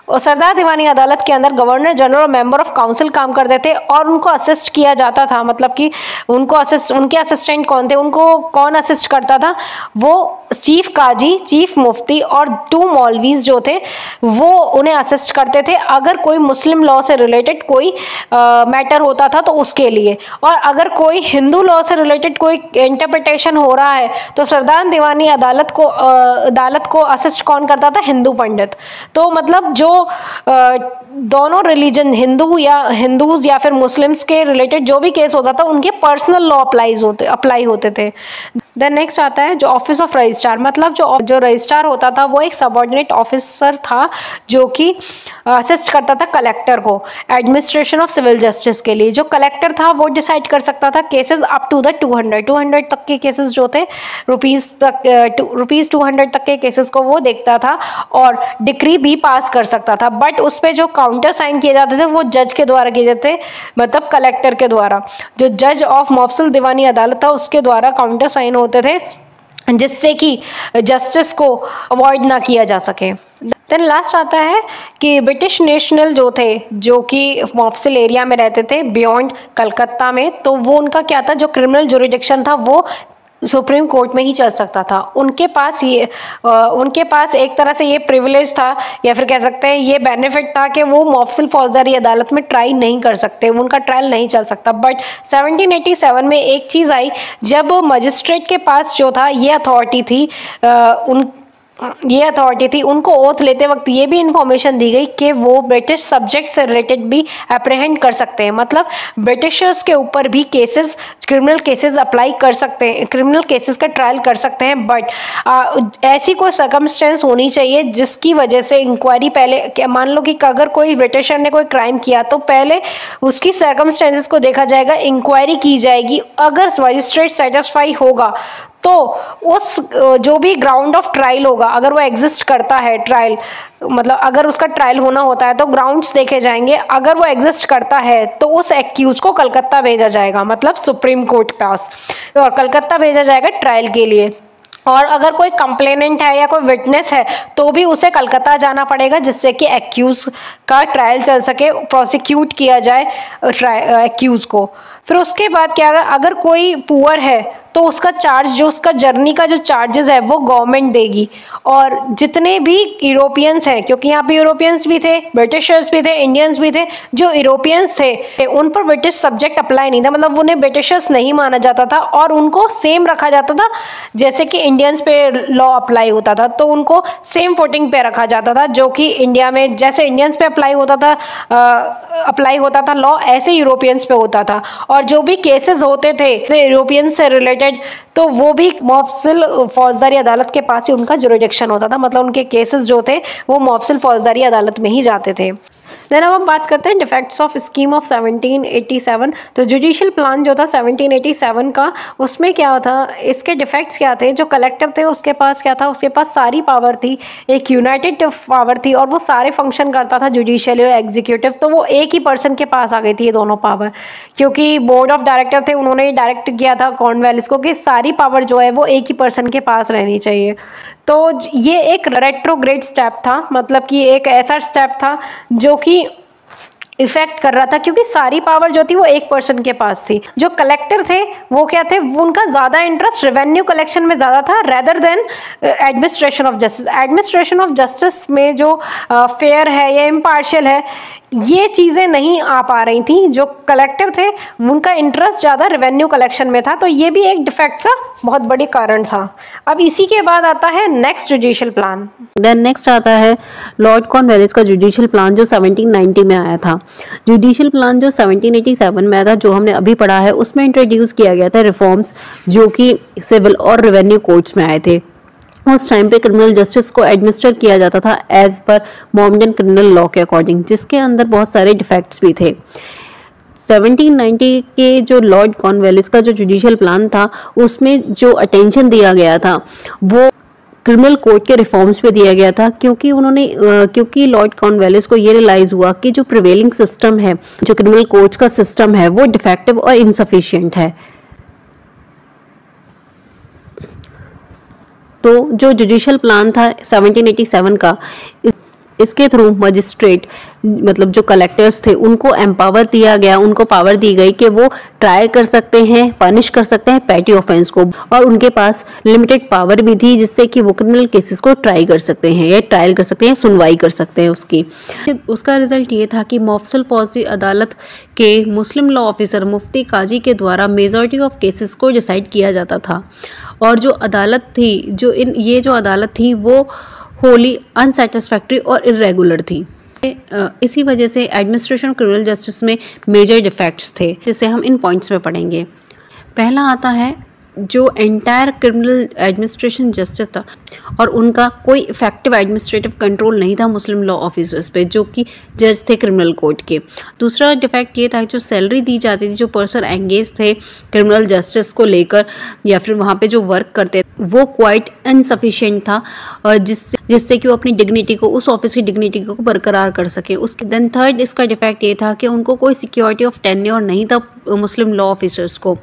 और सरदार दीवानी अदालत के अंदर गवर्नर जनरल और मेंबर ऑफ काउंसिल काम करते थे और उनको असिस्ट किया जाता था, मतलब कि उनके असिस्टेंट कौन थे, उनको कौन असिस्ट करता था, वो चीफ काजी, चीफ मुफ्ती और 2 मौलवीज जो थे वो उन्हें असिस्ट करते थे अगर कोई मुस्लिम लॉ से रिलेटेड कोई मैटर होता था तो उसके लिए। और अगर कोई हिंदू लॉ से रिलेटेड कोई इंटरप्रिटेशन हो रहा है तो सरदार दीवानी अदालत को असिस्ट कौन करता था, हिंदू पंडित। तो मतलब जो दोनों रिलीजन हिंदूज या फिर मुस्लिम्स के रिलेटेड जो भी केस होता था उनके पर्सनल लॉ अप्लाई होते थे। देन नेक्स्ट आता है जो ऑफिस ऑफ रजिस्ट्रार, मतलब जो रजिस्ट्रार होता था वो एक सबऑर्डिनेट ऑफिसर था जो कि असिस्ट करता था कलेक्टर को एडमिनिस्ट्रेशन ऑफ सिविल जस्टिस के लिए। जो कलेक्टर था वो डिसाइड कर सकता था केसेस अप टू द 200 तक के केसेस जो थे, ₹200 तक के केसेस को वो देखता था और डिक्री भी पास कर सकता था। बट उस पर जो काउंटर साइन किए जाते थे वो जज के द्वारा किए जाते, मतलब कलेक्टर के द्वारा। जो जज ऑफ मफसल दीवानी अदालत था उसके द्वारा काउंटर साइन होते थे जिससे कि जस्टिस को अवॉइड ना किया जा सके। देन लास्ट आता है कि ब्रिटिश नेशनल जो थे, जो कि मफसल एरिया में रहते थे बियॉन्ड कलकत्ता में, तो वो उनका क्या था, जो क्रिमिनल जुरिडिक्शन था वो सुप्रीम कोर्ट में ही चल सकता था। उनके पास एक तरह से ये प्रिविलेज था या फिर कह सकते हैं ये बेनिफिट था कि वो मफसल फौजदारी अदालत में ट्राई नहीं कर सकते, उनका ट्रायल नहीं चल सकता। बट 1787 में एक चीज़ आई जब मजिस्ट्रेट के पास जो था ये अथॉरिटी थी, उनको ओथ लेते वक्त ये भी इंफॉर्मेशन दी गई कि वो ब्रिटिश सब्जेक्ट से रिलेटेड भी अप्रहेंड कर सकते हैं, मतलब ब्रिटिशर्स के ऊपर भी केसेस, क्रिमिनल केसेस अप्लाई कर सकते हैं, क्रिमिनल केसेस का ट्रायल कर सकते हैं। बट ऐसी कोई सर्कमस्टेंस होनी चाहिए जिसकी वजह से इंक्वायरी पहले, मान लो कि अगर कोई ब्रिटिशर ने कोई क्राइम किया तो पहले उसकी सर्कमस्टेंसेस को देखा जाएगा, इंक्वायरी की जाएगी। अगर मजिस्ट्रेट सेटिस्फाई होगा तो उस जो भी ग्राउंड ऑफ ट्रायल होगा, अगर वो एग्जिस्ट करता है ट्रायल, मतलब अगर उसका ट्रायल होना होता है तो ग्राउंड्स देखे जाएंगे। अगर वो एग्जिस्ट करता है तो उस एक्यूज को कलकत्ता भेजा जाएगा, मतलब सुप्रीम कोर्ट पास, और कलकत्ता भेजा जाएगा ट्रायल के लिए। और अगर कोई कंप्लेनेंट है या कोई विटनेस है तो भी उसे कलकत्ता जाना पड़ेगा जिससे कि एक्यूज का ट्रायल चल सके, प्रोसिक्यूट किया जाए एक्यूज को। फिर उसके बाद क्या, अगर कोई पुअर है तो उसका चार्ज, जो उसका जर्नी का जो चार्जेस है वो गवर्नमेंट देगी। और जितने भी यूरोपियंस हैं, क्योंकि यहाँ पे यूरोपियंस भी थे, ब्रिटिशर्स भी थे, इंडियंस भी थे, जो यूरोपियंस थे उन पर ब्रिटिश सब्जेक्ट अप्लाई नहीं था, मतलब उन्हें ब्रिटिशर्स नहीं माना जाता था और उनको सेम रखा जाता था जैसे कि इंडियंस पे लॉ अप्लाई होता था, तो उनको सेम फुटिंग पे रखा जाता था। जो कि इंडिया में जैसे इंडियंस पे अप्लाई होता था लॉ, ऐसे यूरोपियंस पे होता था। और जो भी केसेस होते थे यूरोपियंस से रिलेटेड, तो वो भी मफसल फौजदारी अदालत के पास ही उनका जुरिडिक्शन होता था, मतलब उनके केसेस जो थे वो मफसल फौजदारी अदालत में ही जाते थे। देन अब हम बात करते हैं डिफेक्ट्स ऑफ स्कीम ऑफ 1787। तो जुडिशियल प्लान जो था 1787 का, उसमें क्या था, इसके डिफेक्ट्स क्या थे। जो कलेक्टर थे उसके पास क्या था, उसके पास सारी पावर थी, एक यूनाइटेड पावर थी और वो सारे फंक्शन करता था जुडिशियल और एग्जीक्यूटिव। तो वो एक ही पर्सन के पास आ गई थी ये दोनों पावर, क्योंकि बोर्ड ऑफ डायरेक्टर थे, उन्होंने डायरेक्ट किया था कॉर्नवालिस को कि सारी पावर जो है वो एक ही पर्सन के पास रहनी चाहिए। तो ये एक रेट्रोग्रेड स्टेप था, मतलब कि एक ऐसा स्टेप था जो कि इफेक्ट कर रहा था, क्योंकि सारी पावर जो थी वो एक पर्सन के पास थी। जो कलेक्टर थे वो क्या थे, वो उनका ज़्यादा इंटरेस्ट रेवेन्यू कलेक्शन में ज़्यादा था rather than administration of justice. Administration of justice में जो फेयर है या इम्पार्शियल है, ये चीज़ें नहीं आ पा रही थी। जो कलेक्टर थे उनका इंटरेस्ट ज़्यादा रेवेन्यू कलेक्शन में था, तो ये भी एक डिफेक्ट का बहुत बड़ी कारण था। अब इसी के बाद आता है next judicial plan. Then next आता है लॉर्ड कॉर्नवालिस का जुडिशियल प्लान जो 1790 में आया था। जुडिशियल प्लान जो 1787 में आया था, जो हमने अभी पढ़ा है, उसमें इंट्रोड्यूस किया गया था रिफॉर्म्स जो कि सिविल और रेवेन्यू कोर्ट्स में आए थे। उस टाइम पे क्रिमिनल जस्टिस को एडमिनिस्टर किया जाता था as per Mohammedan criminal law के अकॉर्डिंग, जिसके अंदर बहुत सारे डिफेक्ट्स भी थे। 1790 के जो लॉर्ड कॉर्नवालिस का जो जुडिशियल प्लान था, उसमें जो अटेंशन दिया गया था वो क्रिमिनल कोर्ट के रिफॉर्म्स पे दिया गया था, क्योंकि लॉर्ड कॉर्नवालिस को ये रियलाइज हुआ कि जो प्रिवेलिंग सिस्टम है, जो क्रिमिनल कोर्ट्स का सिस्टम है, वो डिफेक्टिव और इनसफिशिएंट है। तो जो जुडिशियल प्लान था 1787 का, इसके थ्रू मजिस्ट्रेट, मतलब जो कलेक्टर्स थे, उनको एम्पावर दिया गया, उनको पावर दी गई कि वो ट्राई कर सकते हैं, पनिश कर सकते हैं पेटी ऑफेंस को, और उनके पास लिमिटेड पावर भी थी जिससे कि वो क्रिमिनल केसेस को ट्राई कर सकते हैं या ट्रायल कर सकते हैं, सुनवाई कर सकते हैं उसकी। उसका रिजल्ट ये था कि मफसल फौजी अदालत के मुस्लिम लॉ ऑफिसर मुफ्ती काजी के द्वारा मेजॉरिटी ऑफ केसेस को डिसाइड किया जाता था। और जो अदालत थी, ये जो अदालत थी वो होली अनसेटिस्फैक्ट्री और इरेगुलर थी। इसी वजह से एडमिनिस्ट्रेशन क्रिमिनल जस्टिस में मेजर डिफेक्ट्स थे, जिसे हम इन पॉइंट्स में पढ़ेंगे। पहला आता है जो एंटायर क्रिमिनल एडमिनिस्ट्रेशन जस्टिस था और उनका कोई इफेक्टिव एडमिनिस्ट्रेटिव कंट्रोल नहीं था मुस्लिम लॉ ऑफिसर्स पे, जो कि जज थे क्रिमिनल कोर्ट के। दूसरा डिफेक्ट ये था, जो सैलरी दी जाती थी, जो पर्सन एंगेज थे क्रिमिनल जस्टिस को लेकर या फिर वहाँ पे जो वर्क करते वो क्वाइट इनसफिशिएंट था, और जिससे कि वो अपनी डिग्निटी को, उस ऑफिस की डिग्निटी को बरकरार कर सके। उसके देन थर्ड इसका डिफेक्ट ये था कि उनको कोई सिक्योरिटी ऑफ टेन्योर नहीं था मुस्लिम लॉ ऑफिसर्स को।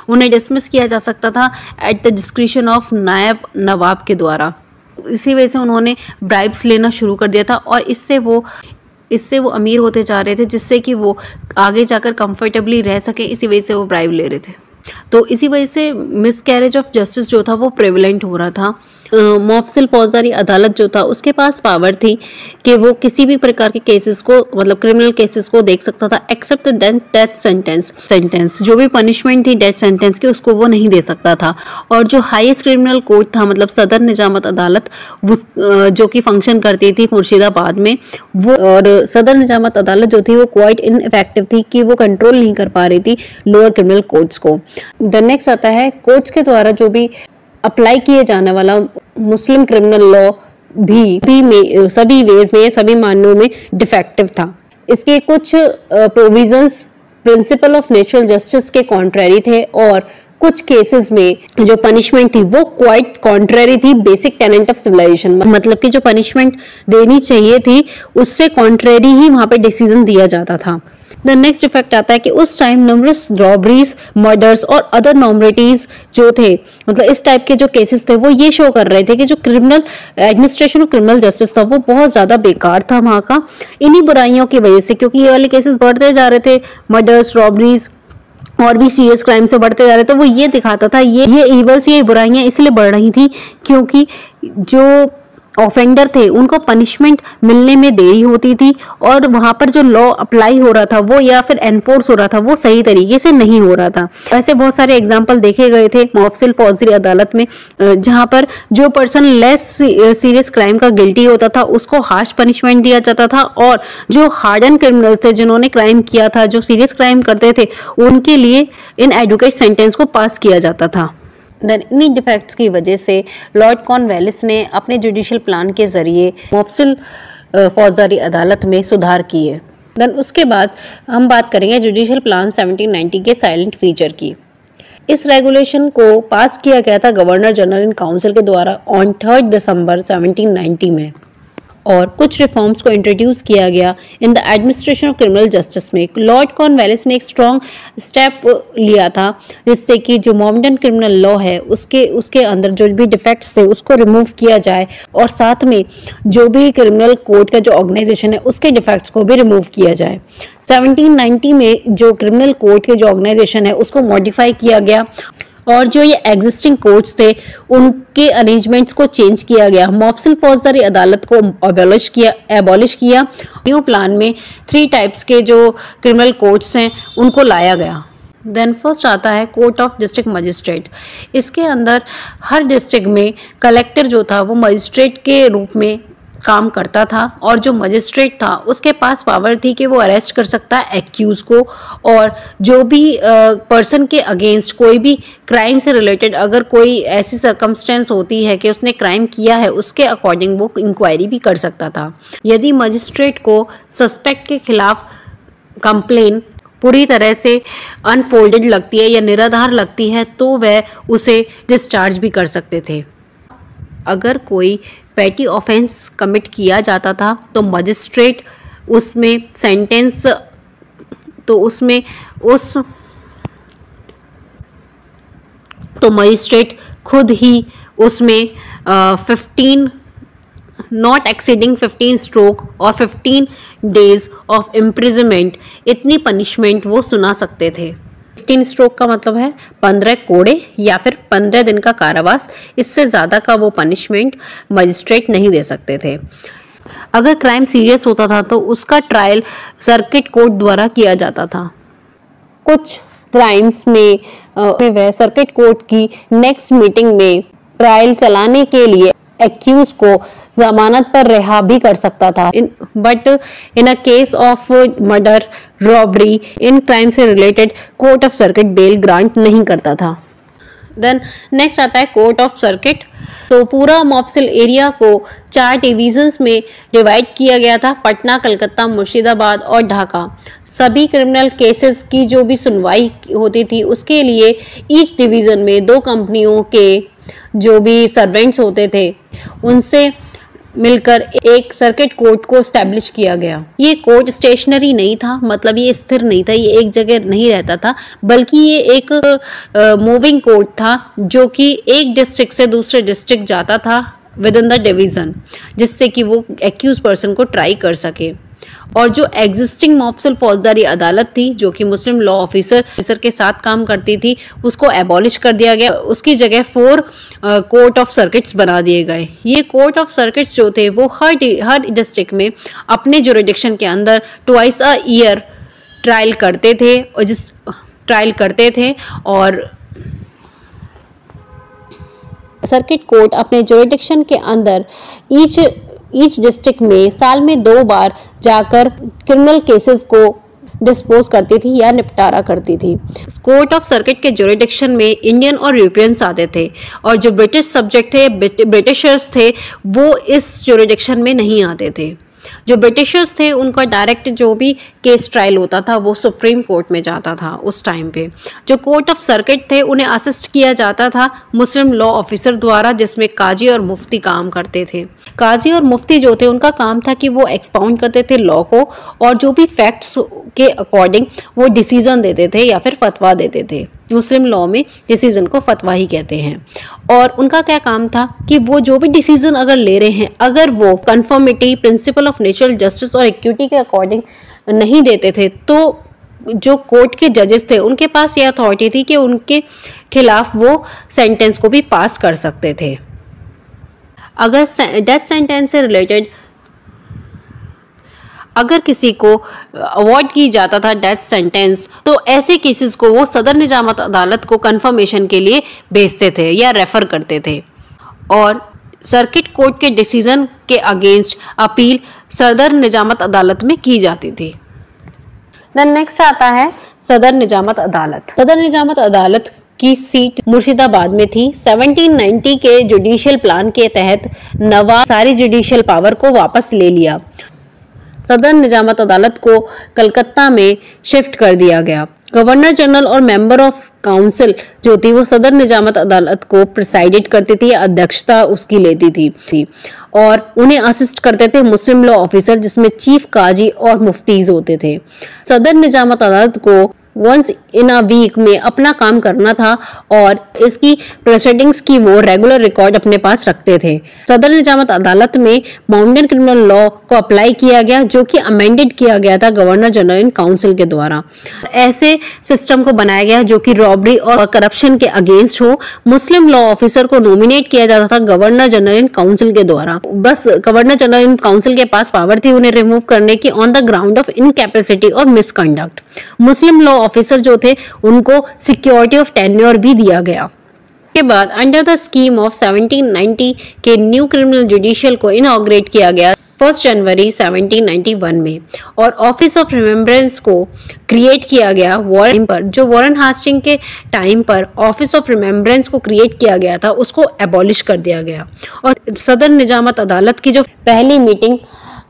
उन्हें डिसमिस किया जा सकता था एट द डिस्क्रिशन ऑफ नायब नवाब के द्वारा। इसी वजह से उन्होंने ब्राइब्स लेना शुरू कर दिया था और इससे वो अमीर होते जा रहे थे, जिससे कि वो आगे जाकर कंफर्टेबली रह सके। इसी वजह से वो ब्राइब ले रहे थे। तो इसी वजह से मिसकैरेज ऑफ जस्टिस जो था वो प्रेवलेंट हो रहा था। मुफस्सिल फौजदारी अदालत जो था उसके पास पावर थी कि वो किसी भी प्रकार के केसेस को, मतलब क्रिमिनल केसेस को देख सकता था, एक्सेप्ट डेथ सेंटेंस जो भी पनिशमेंट थी डेथ सेंटेंस की, उसको वो नहीं दे सकता था। और जो हाईएस्ट क्रिमिनल कोर्ट था, मतलब सदर निजामत अदालत, जो कि फंक्शन करती थी मुर्शिदाबाद में, वो और सदर निजामत अदालत जो थी वो क्वाइट इनइफेक्टिव थी कि वो कंट्रोल नहीं कर पा रही थी लोअर क्रिमिनल कोर्ट्स को। द नेक्स्ट आता है कोर्ट्स के द्वारा जो भी अप्लाई किए जाने वाला मुस्लिम क्रिमिनल लॉ भी सभी वेज में, सभी मानों में डिफेक्टिव था। इसके कुछ provisions principle of natural justice के कॉन्ट्रेरी थे और कुछ केसेस में जो पनिशमेंट थी वो क्वाइट कॉन्ट्रेरी थी बेसिक टेनेंट ऑफ सिविलाइजेशन, मतलब कि जो पनिशमेंट देनी चाहिए थी उससे कॉन्ट्रेरी ही वहां पे डिसीजन दिया जाता था। द नेक्स्ट इफेक्ट आता है कि उस टाइम नंबरस रॉबरीज, मर्डर्स और अदर नॉमिनेटीज जो थे, मतलब इस टाइप के जो केसेस थे, वो ये शो कर रहे थे कि जो क्रिमिनल एडमिनिस्ट्रेशन और क्रिमिनल जस्टिस था वो बहुत ज़्यादा बेकार था वहाँ का, इन्हीं बुराइयों की वजह से। क्योंकि ये वाले केसेस बढ़ते जा रहे थे, मर्डर्स, रॉबरीज और भी सीरियस क्राइम से बढ़ते जा रहे थे। वो ये दिखाता था ये इवल्स, ये बुराइयां इसलिए बढ़ रही थी क्योंकि जो ऑफेंडर थे उनको पनिशमेंट मिलने में देरी होती थी और वहां पर जो लॉ अप्लाई हो रहा था वो या फिर एनफोर्स हो रहा था वो सही तरीके से नहीं हो रहा था। ऐसे बहुत सारे एग्जांपल देखे गए थे मुफस्सिल फौजदारी अदालत में, जहां पर जो पर्सन लेस सीरियस क्राइम का गिल्टी होता था उसको हार्श पनिशमेंट दिया जाता था, और जो हार्डन क्रिमिनल्स थे जिन्होंने क्राइम किया था, जो सीरियस क्राइम करते थे, उनके लिए इनएडुकेट सेंटेंस को पास किया जाता था। देन इन्हीं डिफेक्ट्स की वजह से लॉर्ड कॉर्नवालिस ने अपने जुडिशियल प्लान के जरिए मुफस्सिल फौजदारी अदालत में सुधार किए। देन उसके बाद हम बात करेंगे जुडिशियल प्लान 1790 के साइलेंट फीचर की। इस रेगुलेशन को पास किया गया था गवर्नर जनरल इन काउंसिल के द्वारा ऑन 3 दिसंबर 1790 में, और कुछ रिफॉर्म्स को इंट्रोड्यूस किया गया in the administration of criminal justice में। लॉर्ड कॉर्नवालिस ने एक स्ट्रॉन्ग स्टेप लिया था जिससे कि जो मोमेडन क्रिमिनल लॉ है उसके अंदर जो भी डिफेक्ट्स थे उसको रिमूव किया जाए, और साथ में जो भी क्रिमिनल कोड का जो ऑर्गेनाइजेशन है उसके डिफेक्ट्स को भी रिमूव किया जाए। 1790 में जो क्रिमिनल कोड के जो ऑर्गेनाइजेशन है उसको मॉडिफाई किया गया, और जो ये एग्जिस्टिंग कोर्ट्स थे उनके अरेंजमेंट्स को चेंज किया गया। मुफस्सिल फौजदारी अदालत को एबॉलिश किया। न्यू प्लान में 3 टाइप्स के जो क्रिमिनल कोर्ट्स हैं उनको लाया गया। देन फर्स्ट आता है कोर्ट ऑफ डिस्ट्रिक्ट मजिस्ट्रेट। इसके अंदर हर डिस्ट्रिक्ट में कलेक्टर जो था वो मजिस्ट्रेट के रूप में काम करता था, और जो मजिस्ट्रेट था उसके पास पावर थी कि वो अरेस्ट कर सकता है एक्यूज को, और जो भी पर्सन के अगेंस्ट कोई भी क्राइम से रिलेटेड अगर कोई ऐसी सर्कमस्टेंस होती है कि उसने क्राइम किया है उसके अकॉर्डिंग वो इंक्वायरी भी कर सकता था। यदि मजिस्ट्रेट को सस्पेक्ट के खिलाफ कंप्लेन पूरी तरह से अनफोल्डेड लगती है या निराधार लगती है तो वह उसे डिस्चार्ज भी कर सकते थे। अगर कोई पेटी ऑफेंस कमिट किया जाता था तो मजिस्ट्रेट उसमें सेंटेंस मजिस्ट्रेट खुद ही उसमें 15 नॉट एक्सीडिंग 15 स्ट्रोक और 15 डेज ऑफ इम्प्रिजनमेंट इतनी पनिशमेंट वो सुना सकते थे। 15 स्ट्रोक का मतलब है 15 कोड़े या फिर 15 दिन का कारावास, इससे ज़्यादा का वो पनिशमेंट मजिस्ट्रेट नहीं दे सकते थे। अगर क्राइम सीरियस होता था तो उसका ट्रायल सर्किट कोर्ट द्वारा किया जाता था। कुछ क्राइम्स में वह सर्किट कोर्ट की नेक्स्ट मीटिंग में ट्रायल चलाने के लिए एक्यूज को जमानत पर रिहा भी कर सकता था, but in a case of murder, robbery, इन क्राइम से related court of circuit bail grant नहीं करता था। देन नेक्स्ट आता है कोर्ट ऑफ सर्किट। तो पूरा मॉफसिल एरिया को 4 डिवीजन्स में डिवाइड किया गया था, पटना, कलकत्ता, मुर्शिदाबाद और ढाका। सभी क्रिमिनल केसेस की जो भी सुनवाई होती थी उसके लिए ईच डिवीज़न में 2 कंपनियों के जो भी सर्वेंट्स होते थे उनसे मिलकर एक सर्किट कोर्ट को एस्टेब्लिश किया गया। ये कोर्ट स्टेशनरी नहीं था, मतलब ये स्थिर नहीं था, ये एक जगह नहीं रहता था, बल्कि ये एक मूविंग कोर्ट था जो कि एक डिस्ट्रिक्ट से दूसरे डिस्ट्रिक्ट जाता था विद इन द डिवीज़न, जिससे कि वो एक्यूज पर्सन को ट्राई कर सके। और जो एग्जिस्टिंग मॉफसिल फौजदारी अदालत थी जो कि मुस्लिम लॉ ऑफिसर के साथ काम करती थी उसको एबॉलिश कर दिया गया। उसकी जगह 4 कोर्ट ऑफ सर्किट्स बना दिए गए। ये कोर्ट ऑफ सर्किट्स जो थे वो हर डिस्ट्रिक्ट में अपने जुरिडिक्शन के अंदर ट्वाइस अ ईयर ट्रायल करते थे और सर्किट कोर्ट अपने जुरिडिक्शन के अंदर ईच डिस्ट्रिक्ट में साल में 2 बार जाकर क्रिमिनल केसेस को डिस्पोज करती थी या निपटारा करती थी। कोर्ट ऑफ सर्किट के जुरिडिक्शन में इंडियन और यूरोपियंस आते थे और जो ब्रिटिश सब्जेक्ट थे, ब्रिटिशर्स थे, वो इस जुरिडिक्शन में नहीं आते थे। जो ब्रिटिशर्स थे उनका डायरेक्ट जो भी केस ट्रायल होता था वो सुप्रीम कोर्ट में जाता था उस टाइम पे। जो कोर्ट ऑफ सर्किट थे उन्हें असिस्ट किया जाता था मुस्लिम लॉ ऑफिसर द्वारा, जिसमें काजी और मुफ्ती काम करते थे। काजी और मुफ्ती जो थे उनका काम था कि वो एक्सपाउंड करते थे लॉ को और जो भी फैक्ट्स के अकॉर्डिंग वो डिसीजन देते थे या फिर फतवा देते थे। मुस्लिम लॉ में डिसीजन को फतवा ही कहते हैं। और उनका क्या काम था कि वो जो भी डिसीजन अगर ले रहे हैं, अगर वो conformity, principle of natural justice और इक्विटी के अकॉर्डिंग नहीं देते थे तो जो कोर्ट के जजेस थे उनके पास ये अथॉरिटी थी कि उनके खिलाफ वो सेंटेंस को भी पास कर सकते थे। अगर डेथ सेंटेंस से रिलेटेड अगर किसी को अवॉर्ड की जाता था डेथ सेंटेंस तो ऐसे केसेस को वो सदर निजामत अदालत को कंफर्मेशन के लिए भेजते थे या रेफर करते थे और सर्किट कोर्ट के डिसीजन के अगेंस्ट अपील सदर निजामत अदालत में की जाती थी। देन नेक्स्ट आता है सदर निजामत अदालत। सदर निजामत अदालत की सीट मुर्शिदाबाद में थी। 1790 के जुडिशियल प्लान के तहत नवाब सारी जुडिशियल पावर को वापस ले लिया। सदर निजामत अदालत को कलकत्ता में शिफ्ट कर दिया गया। गवर्नर जनरल और मेंबर ऑफ काउंसिल जो थी वो सदर निजामत अदालत को प्रिसाइडेड करती थी, अध्यक्षता उसकी लेती थी और उन्हें असिस्ट करते थे मुस्लिम लॉ ऑफिसर जिसमें चीफ काजी और मुफ्तीज होते थे। सदर निजामत अदालत को वंस इन अ वीक में अपना काम करना था और इसकी प्रोसीडिंग्स की वो रेगुलर रिकॉर्ड अपने पास रखते थे। सदर निजामत अदालत में माउंटेन क्रिमिनल लॉ को अप्लाई किया गया जो कि अमेंडेड किया गया था गवर्नर जनरल इन काउंसिल के द्वारा। ऐसे सिस्टम को बनाया गया जो कि रॉबरी और करप्शन के अगेंस्ट हो। मुस्लिम लॉ ऑफिसर को नॉमिनेट किया जाता था गवर्नर जनरल इन काउंसिल के द्वारा। बस गवर्नर जनरल इन काउंसिल के पास पावर थी उन्हें रिमूव करने की on the ground of incapacity और मिसकंडक्ट। मुस्लिम लॉ ऑफिसर जो थे उनको सिक्योरिटी ऑफ टेन्योर भी दिया गया। के बाद अंडर द स्कीम ऑफ 1790 के न्यू क्रिमिनल जुडिशियल को इनॉग्रेट किया गया 1 जनवरी 1791 में और ऑफिस ऑफ रिमेम्बरेंस को क्रिएट किया गया वॉरेन पर। जो वॉरेन हास्टिंग के टाइम पर ऑफिस ऑफ रिमेम्बरेंस को क्रिएट किया गया था उसको एबॉलिश कर दिया गया और सदर निजामत अदालत की जो पहली मीटिंग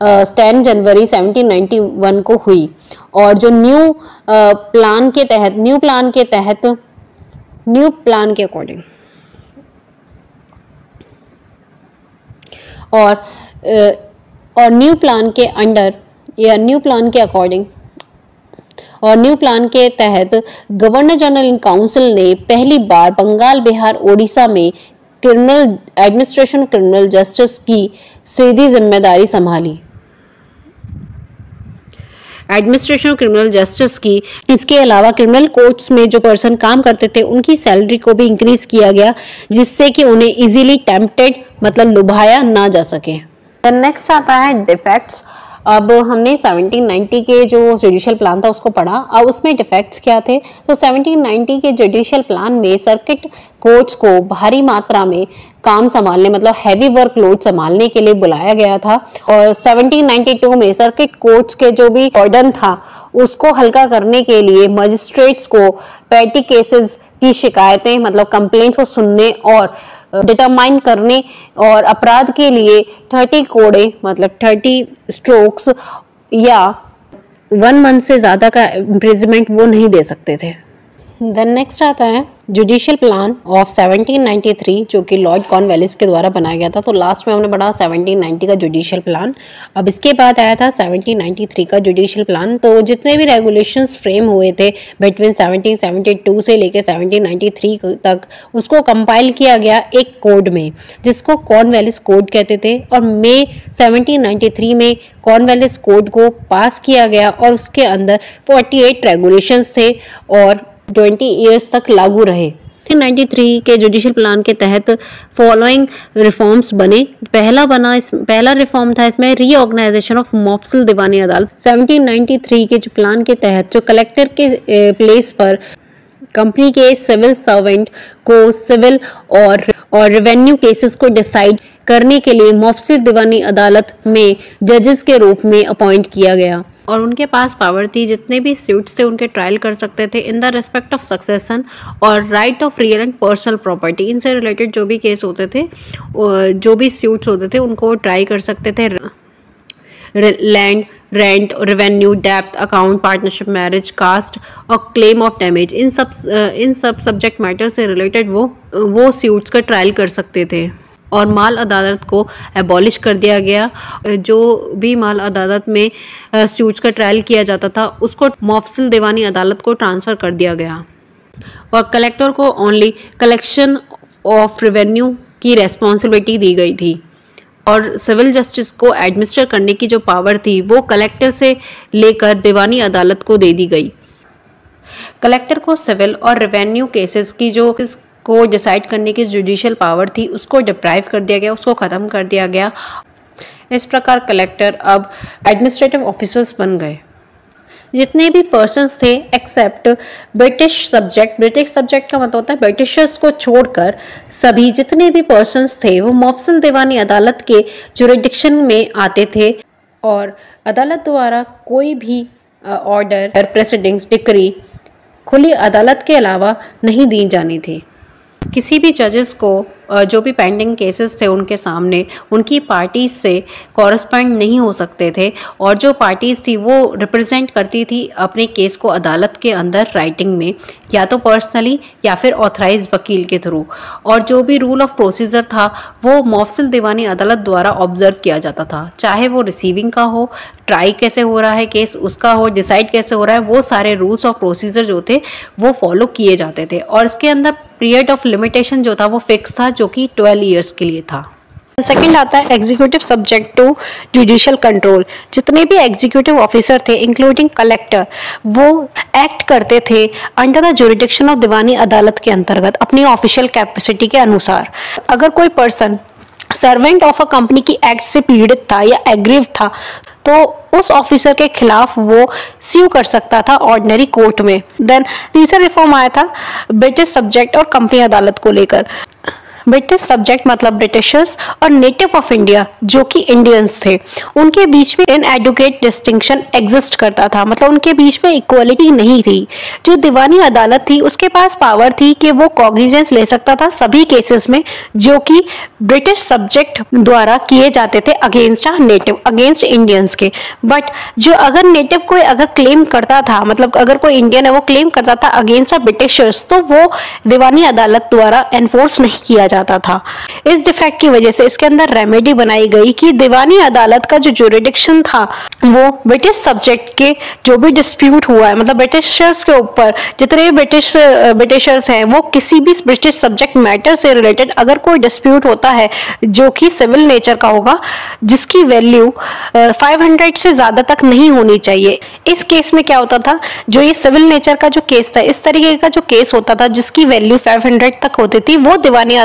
10 जनवरी 1791 को हुई और जो न्यू प्लान के अकॉर्डिंग और न्यू प्लान के अंडर या न्यू प्लान के अकॉर्डिंग और न्यू प्लान के तहत गवर्नर जनरल इन काउंसिल ने पहली बार बंगाल, बिहार, ओडिशा में क्रिमिनल एडमिनिस्ट्रेशन, क्रिमिनल जस्टिस की सीधी जिम्मेदारी संभाली। एडमिनिस्ट्रेशन और क्रिमिनल जस्टिस की। इसके अलावा क्रिमिनल कोर्ट्स में जो पर्सन काम करते थे उनकी सैलरी को भी इंक्रीज किया गया जिससे कि उन्हें इजीली टेम्प्टेड मतलब लुभाया ना जा सके। नेक्स्ट आता है डिफेक्ट्स। अब हमने 1790 के जो जुडिशियल प्लान था उसको पढ़ा। अब उसमें डिफेक्ट्स क्या थे? तो 1790 के जुडिशियल प्लान में सर्किट कोर्ट्स को भारी मात्रा में काम संभालने मतलब हैवी वर्कलोड संभालने के लिए बुलाया गया था और 1792 में सर्किट कोर्ट्स के जो भी बर्डन था उसको हल्का करने के लिए मजिस्ट्रेट्स को पेटी केसेस की शिकायतें मतलब कंप्लेंट्स को सुनने और डिटरमाइन करने और अपराध के लिए 30 कोड़े मतलब 30 स्ट्रोक्स या 1 मंथ से ज़्यादा का इम्प्रिजमेंट वो नहीं दे सकते थे। देन नेक्स्ट आता है जुडिशियल प्लान ऑफ 1793 जो कि लॉर्ड कॉर्नवालिस के द्वारा बनाया गया था। तो लास्ट में हमने पढ़ा 1790 का जुडिशियल प्लान, अब इसके बाद आया था 1793 का जुडिशियल प्लान। तो जितने भी रेगुलेशंस फ्रेम हुए थे बिटवीन 1772 से लेकर 1793 तक उसको कंपाइल किया गया एक कोड में जिसको कॉर्नवालिस कोड कहते थे, और मई 1793 में कॉर्नवालिस कोड को पास किया गया और उसके अंदर 48 रेगुलेशंस थे और 20 ईयर्स तक लागू रहे। 1993 के जुडिशियल प्लान के तहत फॉलोइंग रिफॉर्म्स बने। पहला रिफॉर्म था इसमें रीऑर्गेनाइजेशन ऑफ मुफस्सिल दीवानी अदालत। 1793 के जो प्लान के तहत जो कलेक्टर के प्लेस पर कंपनी के सिविल सर्वेंट को सिविल और रेवेन्यू केसेस को डिसाइड करने के लिए मुफस्सिल दीवानी अदालत में जजेस के रूप में अपॉइंट किया गया और उनके पास पावर थी जितने भी सूट्स थे उनके ट्रायल कर सकते थे in the respect of succession और right of real and personal property. इनसे रिलेटेड जो भी केस होते थे, जो भी सूट्स होते थे उनको ट्राई कर सकते थे। लैंड, रेंट, रेवेन्यू, डेप्थ, अकाउंट, पार्टनरशिप, मैरिज, कास्ट और क्लेम ऑफ डैमेज, इन सब सब्जेक्ट मैटर से रिलेटेड वो सूट्स का ट्रायल कर सकते थे। और माल अदालत को एबॉलिश कर दिया गया। जो भी माल अदालत में सूट्स का ट्रायल किया जाता था उसको मुफस्सिल दीवानी अदालत को ट्रांसफ़र कर दिया गया और कलेक्टर को ओनली कलेक्शन ऑफ रेवेन्यू की रेस्पॉन्सिबिलिटी दी गई थी और सिविल जस्टिस को एडमिनिस्टर करने की जो पावर थी वो कलेक्टर से लेकर दीवानी अदालत को दे दी गई। कलेक्टर को सिविल और रेवेन्यू केसेस की जो को डिसाइड करने की जुडिशियल पावर थी उसको डिप्राइव कर दिया गया, उसको ख़त्म कर दिया गया। इस प्रकार कलेक्टर अब एडमिनिस्ट्रेटिव ऑफिसर्स बन गए। जितने भी पर्सन्स थे एक्सेप्ट ब्रिटिश सब्जेक्ट का मतलब होता है ब्रिटिशर्स को छोड़कर सभी जितने भी पर्सन्स थे वो मुफस्सिल दीवानी अदालत के जुरिडिक्शन में आते थे और अदालत द्वारा कोई भी ऑर्डर, प्रेसिडेंस, डिक्री खुली अदालत के अलावा नहीं दी जानी थी। किसी भी जजेस को जो भी पेंडिंग केसेस थे उनके सामने उनकी पार्टी से कॉरस्पॉन्ड नहीं हो सकते थे और जो पार्टीज थी वो रिप्रेजेंट करती थी अपने केस को अदालत के अंदर राइटिंग में या तो पर्सनली या फिर ऑथराइज्ड वकील के थ्रू। और जो भी रूल ऑफ प्रोसीजर था वो मुफस्सिल दीवानी अदालत द्वारा ऑब्जर्व किया जाता था, चाहे वो रिसीविंग का हो, ट्राई कैसे हो रहा है केस उसका हो, डिसाइड कैसे हो रहा है, वो सारे रूल्स ऑफ प्रोसीजर जो थे वो फॉलो किए जाते थे। और इसके अंदर पीरियड ऑफ लिमिटेशन जो था वो फिक्स था जो कि 12 ईयर्स के लिए था। सेकंड आता है executive subject to judicial control. जितने भी एग्जीक्यूटिव ऑफिसर थे इंक्लूडिंग कलेक्टर वो एक्ट करते थे अंडर द जुरिडिक्शन ऑफ दीवानी अदालत के अंतर्गत अपनी ऑफिशियल कैपेसिटी के अनुसार। अगर कोई person servant of a company की एक्ट से पीड़ित था या एग्रीव था तो उस ऑफिसर के खिलाफ वो स्यू कर सकता था ऑर्डिनरी कोर्ट में। देन तीसरा रिफॉर्म आया था ब्रिटिश सब्जेक्ट और कंपनी अदालत को लेकर। ब्रिटिश सब्जेक्ट मतलब ब्रिटिशर्स और नेटिव ऑफ इंडिया जो कि इंडियंस थे उनके बीच में इनएडुकेट डिस्टिंक्शन एग्जिस्ट करता था, मतलब उनके बीच में इक्वालिटी नहीं थी। जो दीवानी अदालत थी उसके पास पावर थी कि वो कॉग्निजेंस ले सकता था सभी केसेस में जो कि ब्रिटिश सब्जेक्ट द्वारा किए जाते थे अगेंस्ट नेटिव, अगेंस्ट इंडियंस के। बट जो अगर नेटिव कोई अगर क्लेम करता था, मतलब अगर कोई इंडियन है वो क्लेम करता था अगेंस्ट ब्रिटिशर्स, तो वो दीवानी अदालत द्वारा एनफोर्स नहीं किया जाता था। इस डिफेक्ट की वजह से इसके अंदर रेमेडी बनाई गई कि दीवानी अदालत का जो जुरिडिक्शन था वो ब्रिटिश सब्जेक्ट के जो भी डिस्प्यूट हुआ है, मतलब ब्रिटिशर्स के ऊपर जितने भी ब्रिटिशर्स हैं वो किसी भी ब्रिटिश सब्जेक्ट मैटर से रिलेटेड अगर कोई डिस्प्यूट होता है जो कि सिविल नेचर का होगा जिसकी वैल्यू 500 से ज्यादा तक नहीं होनी चाहिए। इस केस में क्या होता था, जो ये सिविल नेचर का जो केस था, इस तरीके का जो केस होता था जिसकी वैल्यू 500 तक होती थी, वो दीवानी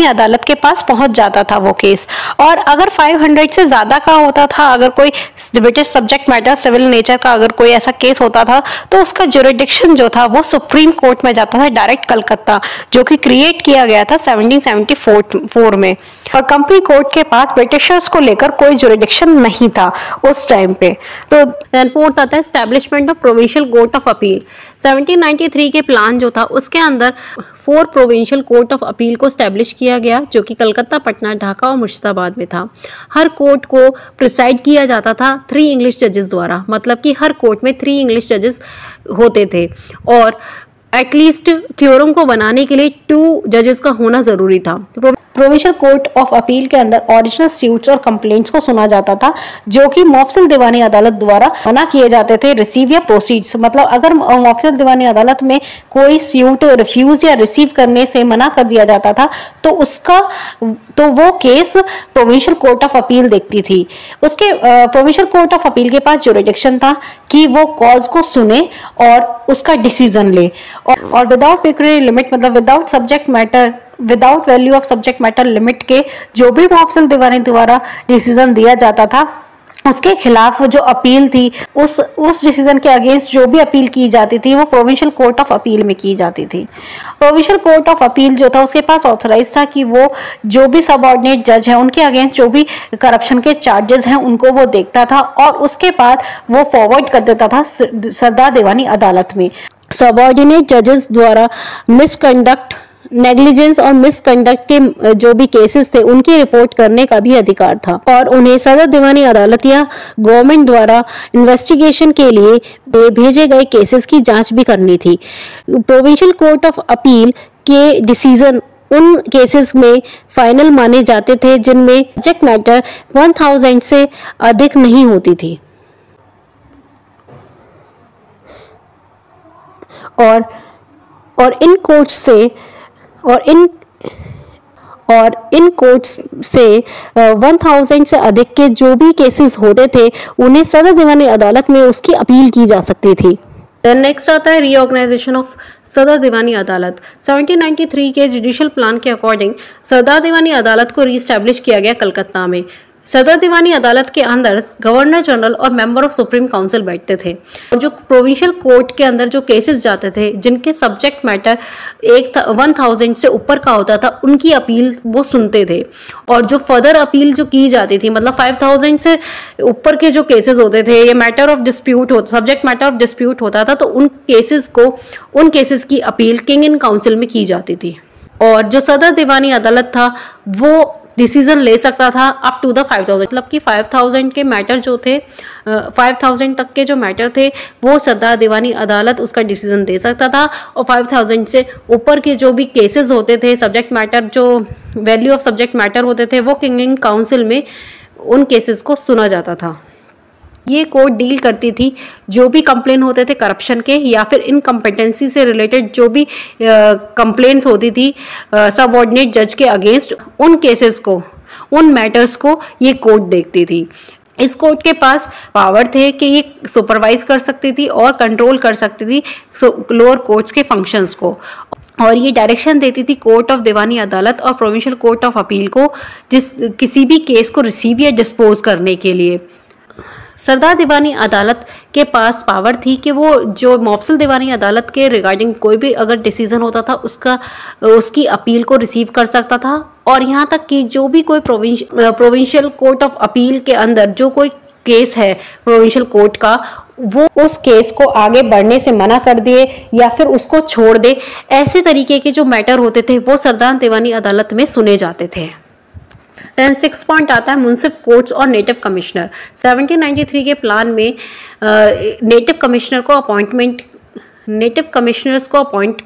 अदालत के पास पहुंच जाता था वो केस। और अगर 500 से ज्यादा का होता था, अगर कोई British subject matter civil nature का अगर कोई ऐसा केस होता था तो उसका जुरिडिक्शन जो था वो सुप्रीम कोर्ट में जाता था, डायरेक्ट कलकत्ता, जो कि क्रिएट किया गया था 1774 में। और कंपनी कोर्ट के पास ब्रिटिशर्स को लेकर कोई जुरिडिक्शन नहीं था उस टाइम पे। तो फोर्थ आता है establishment of provincial court of appeal. 1793 के प्लान जो था उसके अंदर 4 प्रोविंशियल कोर्ट ऑफ अपील को स्टैब्लिश किया गया, जो कि कलकत्ता, पटना, ढाका और मुर्शिदाबाद में था। हर कोर्ट को प्रिसाइड किया जाता था 3 इंग्लिश जजेस द्वारा, मतलब कि हर कोर्ट में 3 इंग्लिश जजेस होते थे और एटलीस्ट क्योरम को बनाने के लिए 2 जजेस का होना जरूरी था। प्रोविंशियल कोर्ट ऑफ अपील के अंदर ओरिजिनल स्यूट्स और कंप्लेंट्स को सुना जाता था, जो कि मौफसिल दीवानी अदालत द्वारा मना किए जाते थे रिसीव या प्रोसीड्स। मतलब अगर मौफसिल दीवानी अदालत में कोई स्यूट रिफ्यूज या रिसीव करने से मना कर दिया जाता था तो वो case provincial court of appeal देखती थी। उसके प्रोविंशियल कोर्ट ऑफ अपील के पास जुरिडिक्शन था कि वो कॉज को सुने और उसका डिसीजन ले, और विदाउट पेक्यूनियरी लिमिट, मतलब without subject matter, without value of subject matter limit के जो भी मौफसिल दीवानी द्वारा डिसीजन दिया जाता था उसके खिलाफ जो अपील थी, उस डिसीजन के अगेंस्ट जो भी अपील की जाती थी वो प्रोविंशियल कोर्ट ऑफ अपील में की जाती थी। प्रोविंशियल कोर्ट ऑफ अपील जो था उसके पास ऑथराइज था कि वो जो भी सबऑर्डिनेट जज है उनके अगेंस्ट जो भी करप्शन के चार्जेस हैं उनको वो देखता था और उसके बाद वो फॉरवर्ड कर देता था सरदार दीवानी अदालत में। सबऑर्डिनेट जजेस द्वारा मिसकंडक्ट, नेग्लिजेंस और मिसकंडक्ट के जो भी केसेस थे उनकी रिपोर्ट करने का भी अधिकार था और उन्हें सदर दीवानी अदालत या गवर्नमेंट द्वारा इन्वेस्टिगेशन के लिए भेजे गए केसेस की जांच भी करनी थी। प्रोविंशियल कोर्ट ऑफ अपील के डिसीजन उन केसेस में फाइनल माने जाते थे जिनमें सब्जेक्ट मैटर 1000 से अधिक नहीं होती थी और इन कोर्ट्स से 1000 से अधिक के जो भी केसेस होते थे उन्हें सदर दीवानी अदालत में उसकी अपील की जा सकती थी। नेक्स्ट आता है रीऑर्गेनाइजेशन ऑफ सदर दीवानी अदालत। 1793 के जुडिशियल प्लान के अकॉर्डिंग सदर दीवानी अदालत को रीस्टैब्लिश किया गया कलकत्ता में। सदर दीवानी अदालत के अंदर गवर्नर जनरल और मेंबर ऑफ सुप्रीम काउंसिल बैठते थे और जो प्रोविंशियल कोर्ट के अंदर जो केसेस जाते थे जिनके सब्जेक्ट मैटर 1000 से ऊपर का होता था उनकी अपील वो सुनते थे और जो फर्दर अपील जो की जाती थी, मतलब 5000 से ऊपर के जो केसेस होते थे या मैटर ऑफ डिस्प्यूट होता, सब्जेक्ट मैटर ऑफ डिस्प्यूट होता था, तो उन केसेस की अपील किंग इन काउंसिल में की जाती थी और जो सदर दीवानी अदालत था वो डिसीजन ले सकता था अप टू द 5000, मतलब कि 5000 के मैटर जो थे 5000 तक के जो मैटर थे वो सरदार दीवानी अदालत उसका डिसीजन दे सकता था और 5000 से ऊपर के जो भी केसेस होते थे, सब्जेक्ट मैटर जो वैल्यू ऑफ सब्जेक्ट मैटर होते थे वो किंग इन काउंसिल में उन केसेस को सुना जाता था। ये कोर्ट डील करती थी जो भी कंप्लेन होते थे करप्शन के या फिर इनकम्पिटेंसी से रिलेटेड जो भी कंप्लेंट्स होती थी सबऑर्डिनेट जज के अगेंस्ट, उन केसेस को, उन मैटर्स को ये कोर्ट देखती थी। इस कोर्ट के पास पावर थे कि ये सुपरवाइज कर सकती थी और कंट्रोल कर सकती थी लोअर कोर्ट्स के फंक्शंस को और ये डायरेक्शन देती थी कोर्ट ऑफ दीवानी अदालत और प्रोविंशियल कोर्ट ऑफ अपील को किसी भी केस को रिसीव या डिस्पोज करने के लिए। सरदार दीवानी अदालत के पास पावर थी कि वो जो मौफसिल दीवानी अदालत के रिगार्डिंग कोई भी अगर डिसीजन होता था उसकी अपील को रिसीव कर सकता था और यहाँ तक कि जो भी कोई प्रोविंशियल कोर्ट ऑफ अपील के अंदर जो कोई केस है प्रोविंशियल कोर्ट का, वो उस केस को आगे बढ़ने से मना कर दे या फिर उसको छोड़ दे, ऐसे तरीके के जो मैटर होते थे वो सरदार दीवानी अदालत में सुने जाते थे। देन 6 पॉइंट आता है मुंसिफ कोर्ट्स और नेटिव कमिश्नर। 1793 के प्लान में नेटिव कमिश्नर्स को अपॉइंट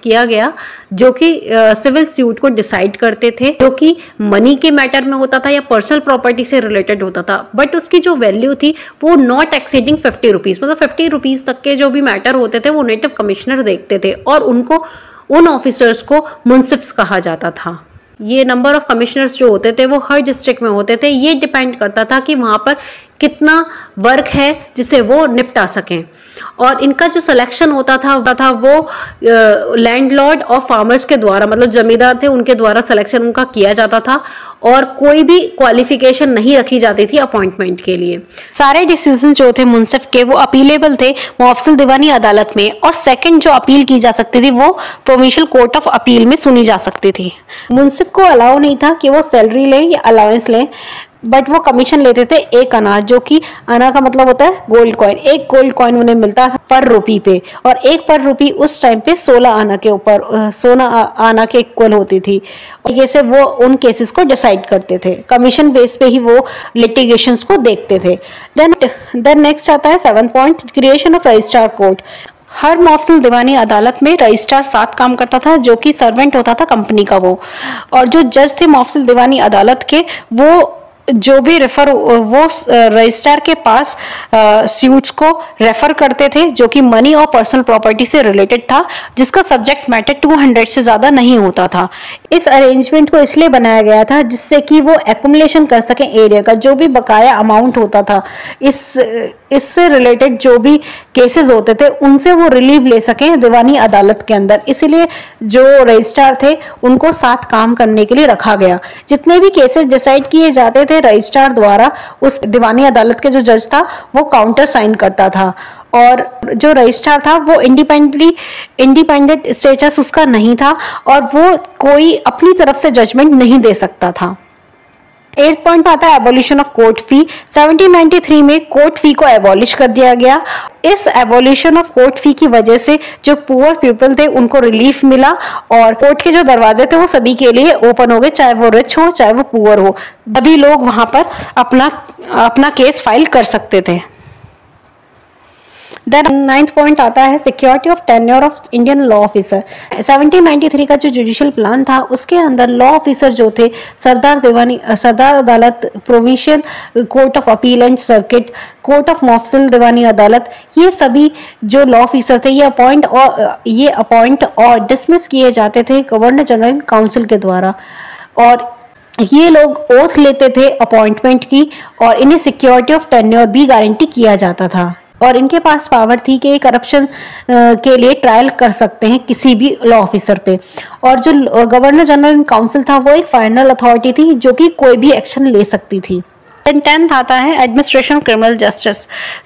किया गया जो कि सिविल सूट को डिसाइड करते थे, जो कि मनी के मैटर में होता था या पर्सनल प्रॉपर्टी से रिलेटेड होता था, बट उसकी जो वैल्यू थी वो नॉट एक्सीडिंग 50 रुपीज़, मतलब 50 रुपीज़ तक के जो भी मैटर होते थे वो नेटिव कमिश्नर देखते थे और उन ऑफिसर्स को मुंसिफ्स कहा जाता था। ये नंबर ऑफ कमिश्नर्स जो होते थे वो हर डिस्ट्रिक्ट में होते थे, ये डिपेंड करता था कि वहाँ पर कितना वर्क है जिसे वो निपटा सकें और इनका जो सिलेक्शन होता था वो लैंडलॉर्ड और फार्मर्स के द्वारा, मतलब जमींदार थे उनके द्वारा सिलेक्शन उनका किया जाता था और कोई भी क्वालिफिकेशन नहीं रखी जाती थी अपॉइंटमेंट के लिए। सारे डिसीजन जो थे मुंसिफ के वो अपीलेबल थे मौफसिल दीवानी अदालत में और सेकंड जो अपील की जा सकती थी वो प्रोविंशियल कोर्ट ऑफ अपील में सुनी जा सकती थी। मुंसिफ को अलाउ नहीं था कि वो सैलरी लें या अलाउंस लें, बट वो कमीशन लेते थे 1 आना, जो कि आना का मतलब होता है गोल्ड कॉइन। 1 गोल्ड कॉइन उन्हें मिलता था पर रुपी पे, और 1 पर रुपी उस टाइम पे 16 आना के ऊपर 16 आना के इक्वल होती थी। जैसे वो उन केसेस को डिसाइड करते थे, कमीशन बेस पे ही वो लिटिगेशंस को देखते थे। देन नेक्स्ट आता है 7th point, creation of registrar court. हर मौफसिल दीवानी अदालत में रजिस्ट्रार 7 काम करता था, जो कि सर्वेंट होता था कंपनी का वो, और जो जज थे मौफसिल दीवानी अदालत के, वो जो भी वो रजिस्ट्रार के पास स्यूट्स को रेफर करते थे जो कि मनी और पर्सनल प्रॉपर्टी से रिलेटेड था, जिसका सब्जेक्ट मैटर 200 से ज़्यादा नहीं होता था। इस अरेंजमेंट को इसलिए बनाया गया था जिससे कि वो एक्युमुलेशन कर सकें एरिया का, जो भी बकाया अमाउंट होता था इससे रिलेटेड जो भी केसेस होते थे उनसे वो रिलीव ले सकें दीवानी अदालत के अंदर। इसीलिए जो रजिस्ट्रार थे उनको साथ काम करने के लिए रखा गया। जितने भी केसेस डिसाइड किए जाते थे रजिस्ट्रार द्वारा, उस दीवानी अदालत के जो जज था वो काउंटर साइन करता था, और जो रजिस्ट्रार था वो इंडिपेंडेंट स्टेटस उसका नहीं था, और वो कोई अपनी तरफ से जजमेंट नहीं दे सकता था। 8th पॉइंट आता है एबोलिशन ऑफ कोर्ट फी। 1793 में कोर्ट फी को एबॉलिश कर दिया गया। इस एबोलिशन ऑफ कोर्ट फी की वजह से जो पुअर पीपल थे उनको रिलीफ मिला, और कोर्ट के जो दरवाजे थे वो सभी के लिए ओपन हो गए, चाहे वो रिच हो चाहे वो पुअर हो, सभी लोग वहां पर अपना केस फाइल कर सकते थे। देन 9th पॉइंट आता है security of tenure of Indian law officer. 1793 का जो जुडिशियल प्लान था उसके अंदर लॉ ऑफिसर जो थे सरदार अदालत, provincial court of appeal and circuit, court of मौफसिल दीवानी अदालत, ये सभी जो लॉ ऑफिसर थे ये अपॉइंट और डिसमिस किए जाते थे गवर्नर जनरल काउंसिल के द्वारा, और ये लोग ओथ लेते थे अपॉइंटमेंट की, और इन्हें सिक्योरिटी ऑफ टेन्योर भी गारंटी किया जाता था, और इनके पास पावर थी कि करप्शन के लिए ट्रायल कर सकते हैं किसी भी लॉ ऑफिसर पे। और जो गवर्नर जनरल काउंसिल था वो एक फाइनल अथॉरिटी थी जो कि कोई भी एक्शन ले सकती थी। 10th आता है एडमिनिस्ट्रेशन ऑफ क्रिमिनल जस्टिस।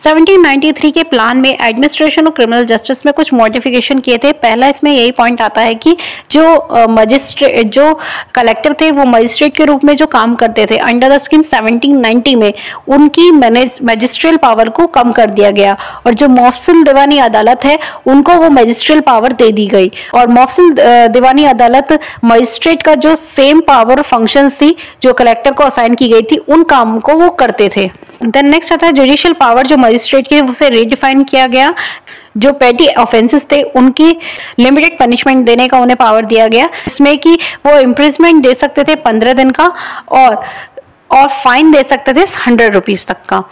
1793 के प्लान में एडमिनिस्ट्रेशन ऑफ क्रिमिनल जस्टिस में कुछ मॉडिफिकेशन किए थे। पहला इसमें यही पॉइंट आता है कि जो कलेक्टर थे वो मजिस्ट्रेट के रूप में जो काम करते थे अंडर द स्कीम 1790 में, उनकी मैजिस्ट्रियल पावर को कम कर दिया गया, और जो मौफसिल दीवानी अदालत है उनको वो मैजिस्ट्रियल पावर दे दी गई, और मौफसिल दीवानी अदालत मजिस्ट्रेट का जो सेम पावर फंक्शंस थी जो कलेक्टर को असाइन की गई थी उन काम को वो करते थे। देन नेक्स्ट आता है जुडिशियल पावर, जो मजिस्ट्रेट की उसे रीडिफाइन किया गया। जो पेटी ऑफेंसेस थे उनकी लिमिटेड पनिशमेंट देने का उन्हें पावर दिया गया, इसमें कि वो इम्प्रिजमेंट दे सकते थे 15 दिन का, और फाइन दे सकते थे 100 रुपीज तक का।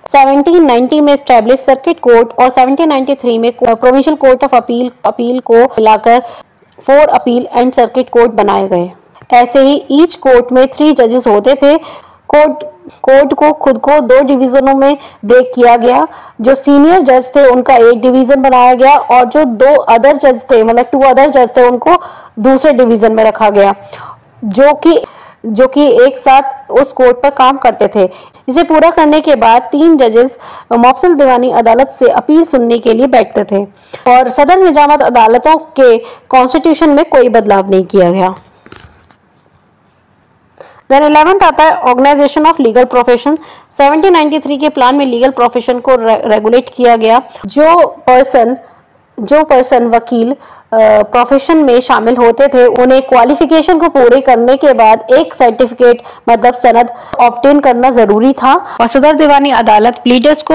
1790 में स्टैब्लिश सर्किट कोर्ट और 1793 में प्रोविंशियल कोर्ट ऑफ अपील को मिलाकर 4 अपील एंड सर्किट कोर्ट बनाए गए। ऐसे ही ईच कोर्ट में 3 जजेस होते थे। कोर्ट को खुद को 2 डिवीजनों में ब्रेक किया गया। जो सीनियर जज थे उनका एक डिवीजन बनाया गया, और जो 2 अदर जज थे, मतलब 2 अदर जज थे, उनको दूसरे डिवीजन में रखा गया, जो कि एक साथ उस कोर्ट पर काम करते थे। इसे पूरा करने के बाद 3 जजेस मौफसिल दीवानी अदालत से अपील सुनने के लिए बैठते थे, और सदर निजामत अदालतों के कॉन्स्टिट्यूशन में कोई बदलाव नहीं किया गया। देन 11th आता है ऑर्गेनाइजेशन ऑफ लीगल प्रोफेशन। 1793 के प्लान में लीगल प्रोफेशन को रेगुलेट किया गया। जो पर्सन वकील प्रोफेशन में शामिल होते थे उन्हें क्वालिफिकेशन को पूरे करने के बाद एक सर्टिफिकेट मतलब सनद ऑब्टेन करना जरूरी था, और सदर दीवानी अदालत प्लीडर्स को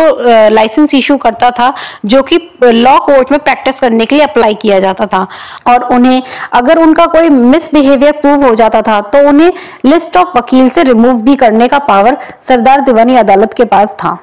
लाइसेंस इशू करता था जो कि लॉ कोर्ट में प्रैक्टिस करने के लिए अप्लाई किया जाता था, और उन्हें अगर उनका कोई मिसबिहेवियर प्रूव हो जाता था तो उन्हें लिस्ट ऑफ वकील से रिमूव भी करने का पावर सरदार दीवानी अदालत के पास था।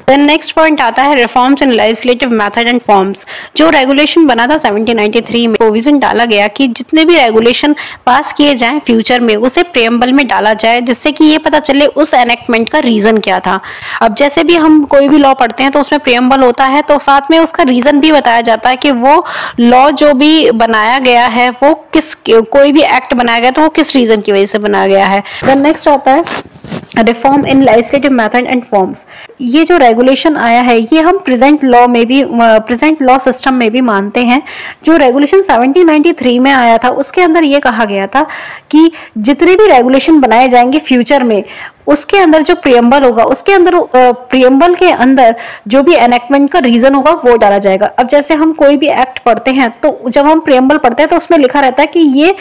देन नेक्स्ट पॉइंट आता है reforms in legislative method and forms. जो रेगुलेशन बना था 1793 में, प्रोविजन डाला गया कि जितने भी रेगुलेशन पास किए जाएं फ्यूचर में उसे प्रेम्बल में डाला जाए, जिससे कि ये पता चले उस एनेक्टमेंट का रीजन क्या था। अब जैसे भी हम कोई भी लॉ पढ़ते हैं तो उसमें प्रेम्बल होता है, तो साथ में उसका रीजन भी बताया जाता है कि वो लॉ जो भी बनाया गया है वो कोई भी एक्ट बनाया गया तो वो किस रीजन की वजह से बनाया गया है। देन नेक्स्ट आता है reform in legislative method and forms. ये जो रेगुलेशन आया है ये हम प्रेजेंट लॉ सिस्टम में भी मानते हैं। जो रेगुलेशन 1793 में आया था उसके अंदर ये कहा गया था कि जितने भी रेगुलेशन बनाए जाएंगे फ्यूचर में, उसके अंदर जो प्रियम्बल होगा उसके अंदर प्रियम्बल के अंदर जो भी एनेक्टमेंट का रीजन होगा वो डाला जाएगा। अब जैसे हम कोई भी एक्ट पढ़ते हैं तो जब हम प्रियम्बल पढ़ते हैं तो उसमें लिखा रहता है कि ये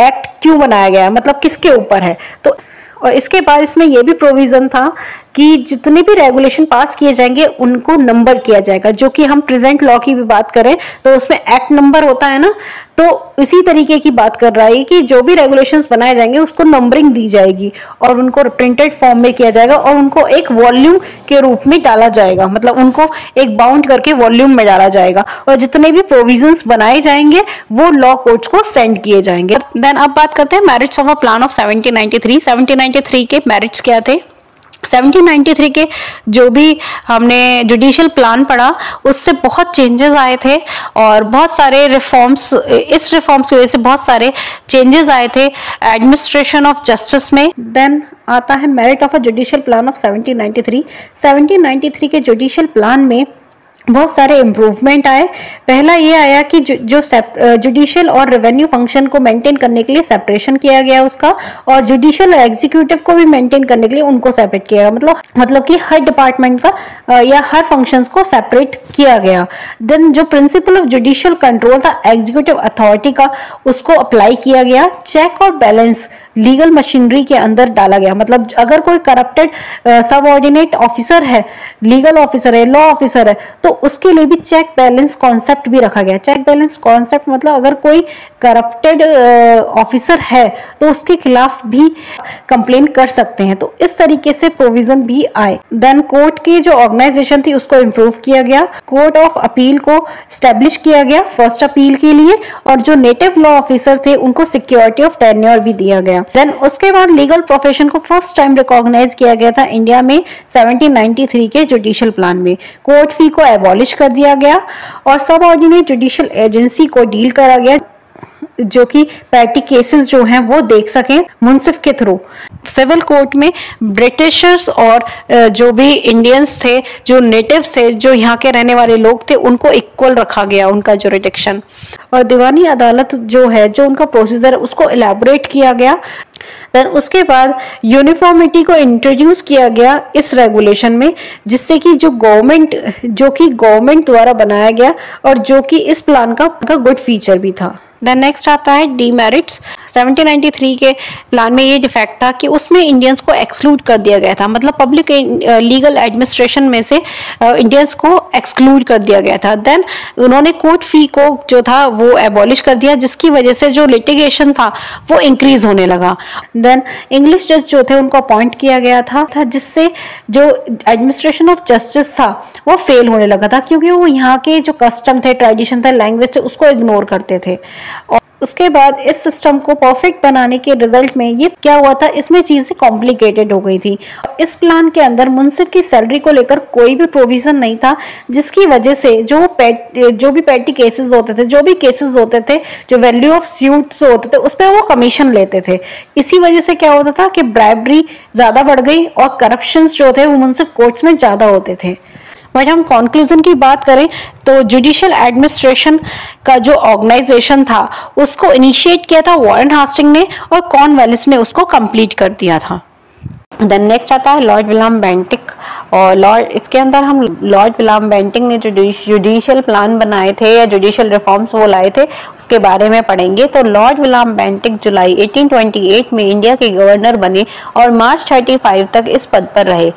एक्ट क्यों बनाया गया है, मतलब किसके ऊपर है। तो और इसके बाद इसमें यह भी प्रोविजन था कि जितने भी रेगुलेशन पास किए जाएंगे उनको नंबर किया जाएगा। जो कि हम प्रेजेंट लॉ की भी बात करें तो उसमें एक्ट नंबर होता है ना, तो इसी तरीके की बात कर रहा है कि जो भी रेगुलेशंस बनाए जाएंगे उसको नंबरिंग दी जाएगी और उनको प्रिंटेड फॉर्म में किया जाएगा और उनको एक वॉल्यूम के रूप में डाला जाएगा, मतलब उनको एक बाउंड करके वॉल्यूम में डाला जाएगा और जितने भी प्रोविजंस बनाए जाएंगे वो लॉ कोर्ट्स को सेंड किए जाएंगे। देन अब बात करते हैं merits of a plan of 1793 के मेरिट्स क्या थे। 1793 के जो भी हमने जुडिशियल प्लान पढ़ा उससे बहुत चेंजेस आए थे और बहुत सारे रिफॉर्म्स, इस रिफॉर्म्स की वजह से बहुत सारे चेंजेस आए थे एडमिनिस्ट्रेशन ऑफ जस्टिस में। देन आता है merit of a judicial plan of 1793। 1793 के जुडिशियल प्लान में बहुत सारे इम्प्रूवमेंट आए। पहला ये आया कि जो जुडिशियल और रेवेन्यू फंक्शन को मेंटेन करने के लिए सेपरेशन किया गया उसका, और जुडिशियल और एग्जीक्यूटिव को भी मेंटेन करने के लिए उनको सेपरेट किया गया, मतलब कि हर डिपार्टमेंट का या हर फंक्शंस को सेपरेट किया गया। देन जो प्रिंसिपल ऑफ जुडिशियल कंट्रोल था एग्जीक्यूटिव अथॉरिटी का उसको अप्लाई किया गया। चेक और बैलेंस लीगल मशीनरी के अंदर डाला गया, मतलब अगर कोई करप्टेड सबऑर्डिनेट ऑफिसर है, लीगल ऑफिसर है, लॉ ऑफिसर है, तो उसके लिए भी चेक बैलेंस कॉन्सेप्ट भी रखा गया। चेक बैलेंस कॉन्सेप्ट मतलब अगर कोई करप्टेड ऑफिसर है तो उसके खिलाफ भी कंप्लेन कर सकते हैं, तो इस तरीके से प्रोविजन भी आए। देन कोर्ट की जो ऑर्गेनाइजेशन थी उसको इम्प्रूव किया गया। कोर्ट ऑफ अपील को स्टैब्लिश किया गया फर्स्ट अपील के लिए, और जो नेटिव लॉ ऑफिसर थे उनको सिक्योरिटी ऑफ टेन्योर भी दिया गया। देन उसके बाद लीगल प्रोफेशन को फर्स्ट टाइम रिकॉग्नाइज किया गया था इंडिया में 1793 के जुडिशियल प्लान में। कोर्ट फी को एबॉलिश कर दिया गया और सब ऑर्डिनेट जुडिशियल एजेंसी को डील करा गया जो कि पैटी केसेस जो हैं वो देख सकें मुंसिफ के थ्रू। सिविल कोर्ट में ब्रिटिशर्स और जो भी इंडियंस थे, जो नेटिव्स थे, जो यहाँ के रहने वाले लोग थे, उनको इक्वल रखा गया उनका जुरिडिक्शन। और दीवानी अदालत जो है, जो उनका प्रोसीजर है उसको इलेबोरेट किया गया। देन उसके बाद यूनिफॉर्मिटी को इंट्रोड्यूस किया गया इस रेगुलेशन में, जिससे कि जो गवर्नमेंट द्वारा बनाया गया और जो कि इस प्लान का गुड फीचर भी था। देन नेक्स्ट आता है डीमेरिट्स। 1793 के प्लान में ये डिफेक्ट था कि उसमें इंडियंस को एक्सक्लूड कर दिया गया था, मतलब पब्लिक लीगल एडमिनिस्ट्रेशन में से इंडियंस को एक्सक्लूड कर दिया गया था। देन उन्होंने कोर्ट फी को जो था वो एबॉलिश कर दिया, जिसकी वजह से जो लिटिगेशन था वो इंक्रीज होने लगा। देन इंग्लिश जज जो थे उनको अपॉइंट किया गया था जिससे जो एडमिनिस्ट्रेशन ऑफ जस्टिस था वो फेल होने लगा था, क्योंकि वो यहाँ के जो कस्टम थे, ट्रेडिशन थे, लैंग्वेज थे, उसको इग्नोर करते थे। और उसके बाद इस सिस्टम को परफेक्ट बनाने के रिजल्ट में ये क्या हुआ था, इसमें चीजें कॉम्प्लिकेटेड हो गई थी। इस प्लान के अंदर मुंसिफ की सैलरी को लेकर कोई भी प्रोविजन नहीं था, जिसकी वजह से जो भी पेटी केसेस होते थे, जो वैल्यू ऑफ स्यूट्स होते थे, उस पर वो कमीशन लेते थे। इसी वजह से क्या होता था कि ब्राइबरी ज्यादा बढ़ गई और करप्शंस जो थे वो मुंसिफ कोर्ट्स में ज्यादा होते थे। बट हम कंक्लूजन की बात करें तो जुडिशियल एडमिनिस्ट्रेशन का जो ऑर्गेनाइजेशन था उसको इनिशिएट किया था वॉरेन हास्टिंग ने और कॉर्नवालिस ने उसको कंप्लीट कर दिया था। देन नेक्स्ट आता है लॉर्ड विलियम बेंटिक, और इसके अंदर हम लॉर्ड विलियम बेंटिक ने जो जुडिशियल प्लान बनाए थे या जुडिशियल रिफॉर्म्स वो लाए थे उसके बारे में पढ़ेंगे। तो लॉर्ड विलियम बेंटिक जुलाई 1828 में इंडिया के गवर्नर बने और मार्च 35 तक इस पद पर रहे।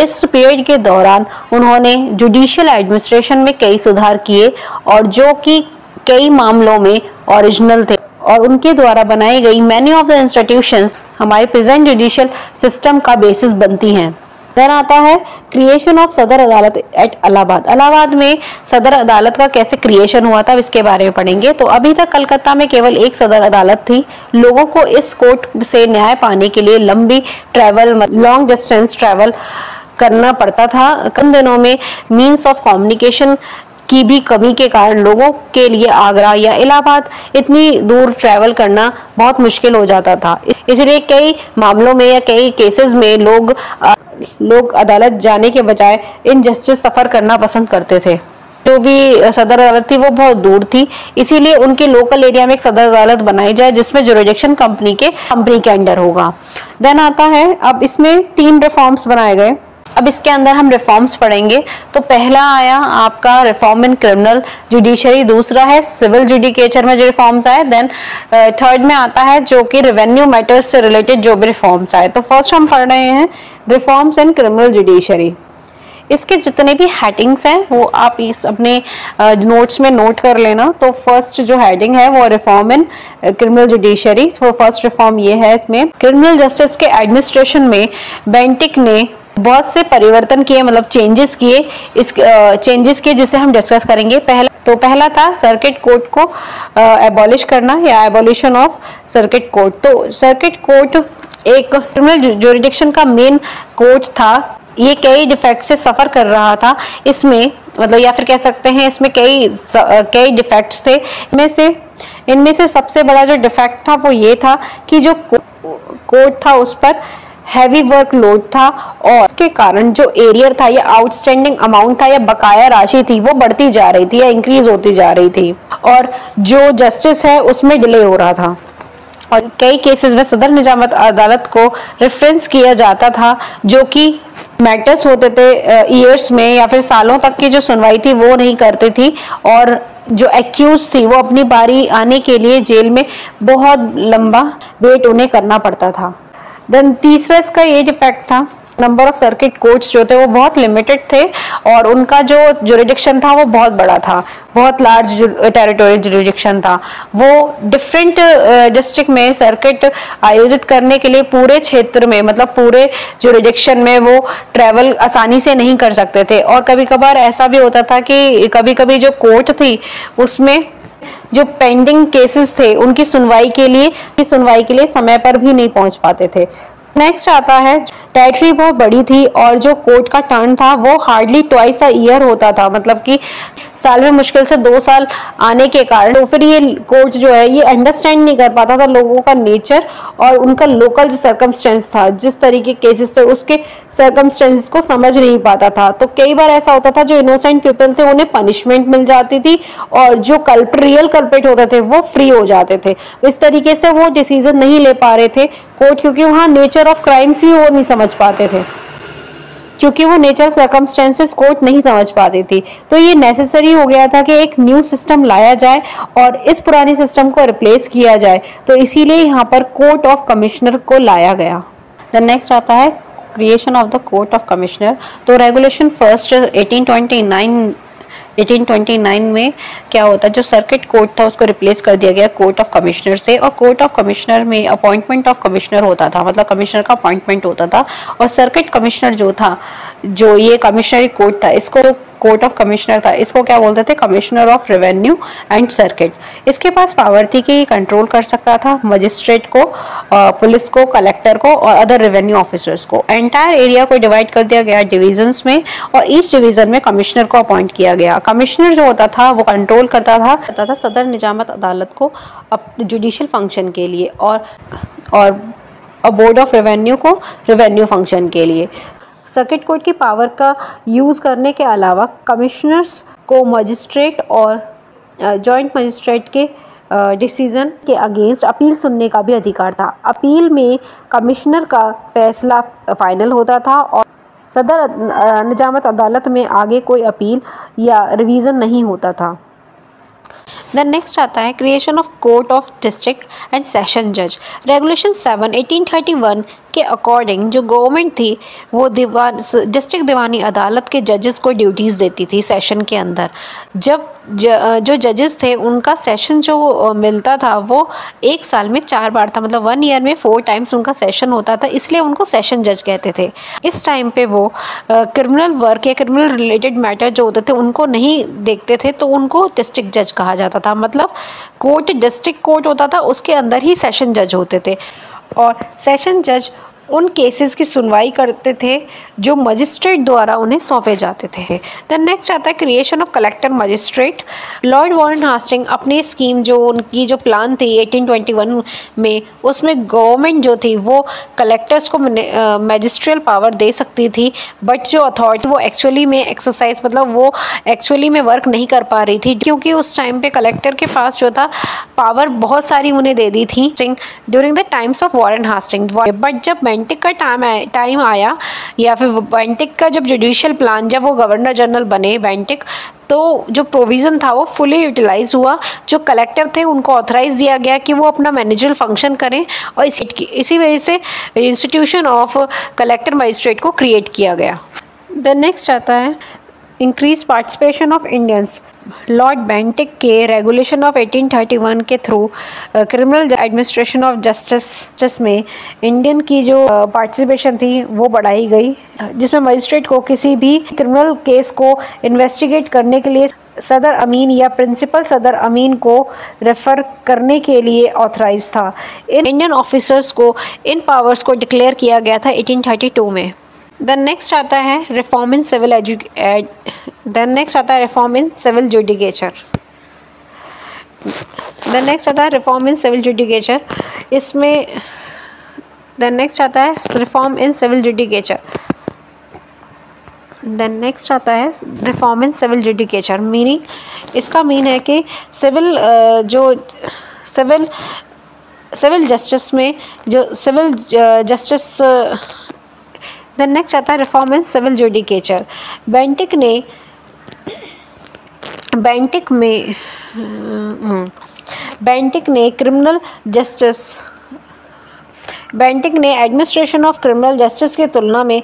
इस पीरियड के दौरान उन्होंने जुडिशियल एडमिनिस्ट्रेशन में कई सुधार किए और जो कि कई मामलों में ओरिजिनल थे, और उनके द्वारा बनाई गई मैनी ऑफ द इंस्टीट्यूशंस हमारे प्रेजेंट जुडिशियल सिस्टम का बेसिस बनती हैं। देन आता है क्रिएशन ऑफ सदर अदालत एट इलाहाबाद। इलाहाबाद में सदर अदालत का कैसे क्रिएशन हुआ था इसके बारे में पढ़ेंगे। तो अभी तक कलकत्ता में केवल एक सदर अदालत थी। लोगों को इस कोर्ट से न्याय पाने के लिए लॉन्ग डिस्टेंस ट्रैवल करना पड़ता था। कम दिनों में मीन्स ऑफ कम्युनिकेशन की भी कमी के कारण लोगों के लिए आगरा या इलाहाबाद इतनी दूर ट्रैवल करना बहुत मुश्किल हो जाता था। इसलिए कई मामलों में या कई केसेस में लोग अदालत जाने के बजाय इनजस्टिस सफ़र करना पसंद करते थे। जो भी सदर अदालत थी वो बहुत दूर थी, इसीलिए उनके लोकल एरिया में एक सदर अदालत बनाई जाए जिसमें जुरिडिक्शन कंपनी के अंडर होगा। देन आता है, अब इसमें 3 रिफॉर्म्स बनाए गए। अब इसके अंदर हम रिफॉर्म्स पढ़ेंगे। तो पहला आया आपका रिफॉर्म इन क्रिमिनल जुडिशरी, दूसरा है सिविल जुडिकेचर में जो रिफॉर्म्स आए, देन थर्ड में आता है जो कि रेवेन्यू मैटर्स से रिलेटेड जो भी रिफॉर्म्स आए। तो फर्स्ट हम पढ़ रहे हैं रिफॉर्म्स इन क्रिमिनल जुडिशरी। इसके जितने भी हेडिंग्स हैं वो आप इस अपने नोट्स में नोट कर लेना। तो फर्स्ट जो हेडिंग है वो रिफॉर्म इन क्रिमिनल जुडिशरी। तो फर्स्ट रिफॉर्म ये है, इसमें क्रिमिनल जस्टिस के एडमिनिस्ट्रेशन में बेंटिक ने बहुत से परिवर्तन किए, मतलब चेंजेस किए जिसे हम डिस्कस करेंगे। पहला था सर्किट कोर्ट को एबॉलिश करना या एबॉलिशन ऑफ सर्किट कोर्ट। तो सर्किट कोर्ट एक क्रिमिनल जुरिडिक्शन का मेन कोर्ट था। ये कई डिफेक्ट से सफर कर रहा था। इसमें मतलब या फिर कह सकते हैं इसमें कई डिफेक्ट्स थे। इनमें से सबसे बड़ा जो डिफेक्ट था वो ये था कि जो कोर्ट था उस पर हैवी वर्क लोड था और इसके कारण जो एरियर था या आउटस्टैंडिंग अमाउंट था या बकाया राशि थी वो बढ़ती जा रही थी या इंक्रीज होती जा रही थी और जो जस्टिस है उसमें डिले हो रहा था। और कई केसेस में सदर निजामत अदालत को रेफरेंस किया जाता था, जो कि मैटर्स होते थे ईयर्स में या फिर सालों तक की जो सुनवाई थी वो नहीं करती थी और जो एक्यूज थी वो अपनी बारी आने के लिए जेल में बहुत लंबा वेट उन्हें करना पड़ता था। देन तीसरा इसका ये डिफेक्ट था, नंबर ऑफ सर्किट कोर्ट्स जो थे वो बहुत लिमिटेड थे और उनका जो जुरिडिक्शन था वो बहुत बड़ा था, बहुत लार्ज टेरिटोरियल जुरिडिक्शन था। वो डिफरेंट डिस्ट्रिक्ट में सर्किट आयोजित करने के लिए पूरे क्षेत्र में मतलब पूरे जुरिडिक्शन में वो ट्रैवल आसानी से नहीं कर सकते थे। और कभी कभार ऐसा भी होता था कि कभी कभी जो कोर्ट थी उसमें जो पेंडिंग केसेस थे उनकी सुनवाई के लिए समय पर भी नहीं पहुंच पाते थे। नेक्स्ट आता है, टेरिटरी बहुत बड़ी थी और जो कोर्ट का टर्न था वो हार्डली ट्वाइस अ ईयर होता था, मतलब कि साल में मुश्किल से 2 साल आने के कारण तो फिर ये कोर्ट जो है ये अंडरस्टैंड नहीं कर पाता था लोगों का नेचर और उनका लोकल जो सर्कमस्टेंस था, जिस तरीके केसेस थे उसके सर्कमस्टेंसेस को समझ नहीं पाता था। तो कई बार ऐसा होता था जो इनोसेंट पीपल थे उन्हें पनिशमेंट मिल जाती थी और जो रियल कल्प्रिट होते थे वो फ्री हो जाते थे। इस तरीके से वो डिसीजन नहीं ले पा रहे थे कोर्ट, क्योंकि वहाँ नेचर ऑफ क्राइम्स भी वो नहीं समझ पाते थे, क्योंकि वो नेचर ऑफ सर्कमस्टेंसेस कोर्ट नहीं समझ पाती थी। तो ये नेसेसरी हो गया था कि एक न्यू सिस्टम लाया जाए और इस पुरानी सिस्टम को रिप्लेस किया जाए। तो इसीलिए यहाँ पर कोर्ट ऑफ कमिश्नर को लाया गया। द नेक्स्ट आता है creation of the court of commissioner. तो रेगुलेशन फर्स्ट 1829 में क्या होता है, जो सर्किट कोर्ट था उसको रिप्लेस कर दिया गया कोर्ट ऑफ कमिश्नर से। और कोर्ट ऑफ कमिश्नर में अपॉइंटमेंट ऑफ कमिश्नर होता था, मतलब कमिश्नर का अपॉइंटमेंट होता था। और सर्किट कमिश्नर जो था, जो ये कमिश्नरी कोर्ट था, इसको कोर्ट ऑफ कमिश्नर था, इसको क्या बोलते थे, commissioner of revenue and circuit. इसके पास पावर थी कि ये कंट्रोल कर सकता था मजिस्ट्रेट को, पुलिस को, कलेक्टर को और अदर रेवेन्यू ऑफिसर्स को। एंटायर एरिया को डिवाइड कर दिया गया डिविजन्स में और ईच डिवीजन में कमिश्नर को अपॉइंट किया गया। कमिश्नर जो होता था वो कंट्रोल करता था सदर निजामत अदालत को जुडिशियल फंक्शन के लिए और बोर्ड ऑफ रेवेन्यू को रेवेन्यू फंक्शन के लिए। सर्किट कोर्ट की पावर का यूज़ करने के अलावा कमिश्नर्स को मजिस्ट्रेट और जॉइंट मजिस्ट्रेट के डिसीजन के अगेंस्ट अपील सुनने का भी अधिकार था। अपील में कमिश्नर का फैसला फाइनल होता था और सदर निजामत अदालत में आगे कोई अपील या रिवीजन नहीं होता था। देन नेक्स्ट आता है creation of court of district and session जज। रेगुलेशन 7 1831 के अकॉर्डिंग जो गवर्नमेंट थी वो डिस्ट्रिक्ट दीवानी अदालत के जजेस को ड्यूटीज़ देती थी सेशन के अंदर। जब जो जजेस थे उनका सेशन जो मिलता था वो 1 साल में 4 बार था, मतलब 1 ईयर में 4 टाइम्स उनका सेशन होता था, इसलिए उनको सेशन जज कहते थे। इस टाइम पे वो क्रिमिनल वर्क या क्रिमिनल रिलेटेड मैटर जो होते थे उनको नहीं देखते थे, तो उनको डिस्ट्रिक्ट जज कहा जाता था। मतलब कोर्ट डिस्ट्रिक्ट कोर्ट होता था, उसके अंदर ही सेशन जज होते थे और सेशन जज उन केसेस की सुनवाई करते थे जो मजिस्ट्रेट द्वारा उन्हें सौंपे जाते थे। देन नेक्स्ट आता है creation of collector magistrate. Lord Warren Hastings अपनी स्कीम जो उनकी जो प्लान थी 1821 में, उसमें गवर्नमेंट जो थी वो कलेक्टर्स को मैजिस्ट्रियल पावर दे सकती थी, बट जो अथॉरिटी वो एक्चुअली में एक्सरसाइज मतलब वो एक्चुअली में वर्क नहीं कर पा रही थी, क्योंकि उस टाइम पे कलेक्टर के पास जो था पावर बहुत सारी उन्हें दे दी थी during the times of Warren Hastings. But जब बेंटिक का टाइम आया या फिर बेंटिक का जब जुडिशियल प्लान, जब वो गवर्नर जनरल बने बेंटिक, तो जो प्रोविज़न था वो फुली यूटिलाइज हुआ। जो कलेक्टर थे उनको ऑथराइज दिया गया कि वो अपना मैनेजरल फंक्शन करें, और इसी वजह से इंस्टीट्यूशन ऑफ कलेक्टर मजिस्ट्रेट को क्रिएट किया गया। देन नेक्स्ट आता है increase participation of Indians. Lord Bentinck के रेगुलेशन ऑफ 1831 के through criminal administration of justice में इंडियन की जो पार्टिसिपेशन थी वो बढ़ाई गई, जिसमें मजिस्ट्रेट को किसी भी क्रिमिनल केस को इन्वेस्टिगेट करने के लिए सदर अमीन या प्रिंसिपल सदर अमीन को रेफर करने के लिए ऑथराइज था। इन इंडियन ऑफिसर्स को इन पावर्स को डिक्लेयर किया गया था 1832 में। देन नेक्स्ट आता है reform in civil judicature. Then next आता है रिफॉर्म इन सिविल जुडिकेचर। इसमें देन नेक्स्ट आता है reform in civil judicature. Then next आता है reform in civil judicature. Meaning इसका मीन है कि सिविल जस्टिस में जो सिविल जस्टिस। देन नेक्स्ट आता है reform in civil judicature. Bentinck ने एडमिनिस्ट्रेशन ऑफ क्रिमिनल जस्टिस की तुलना में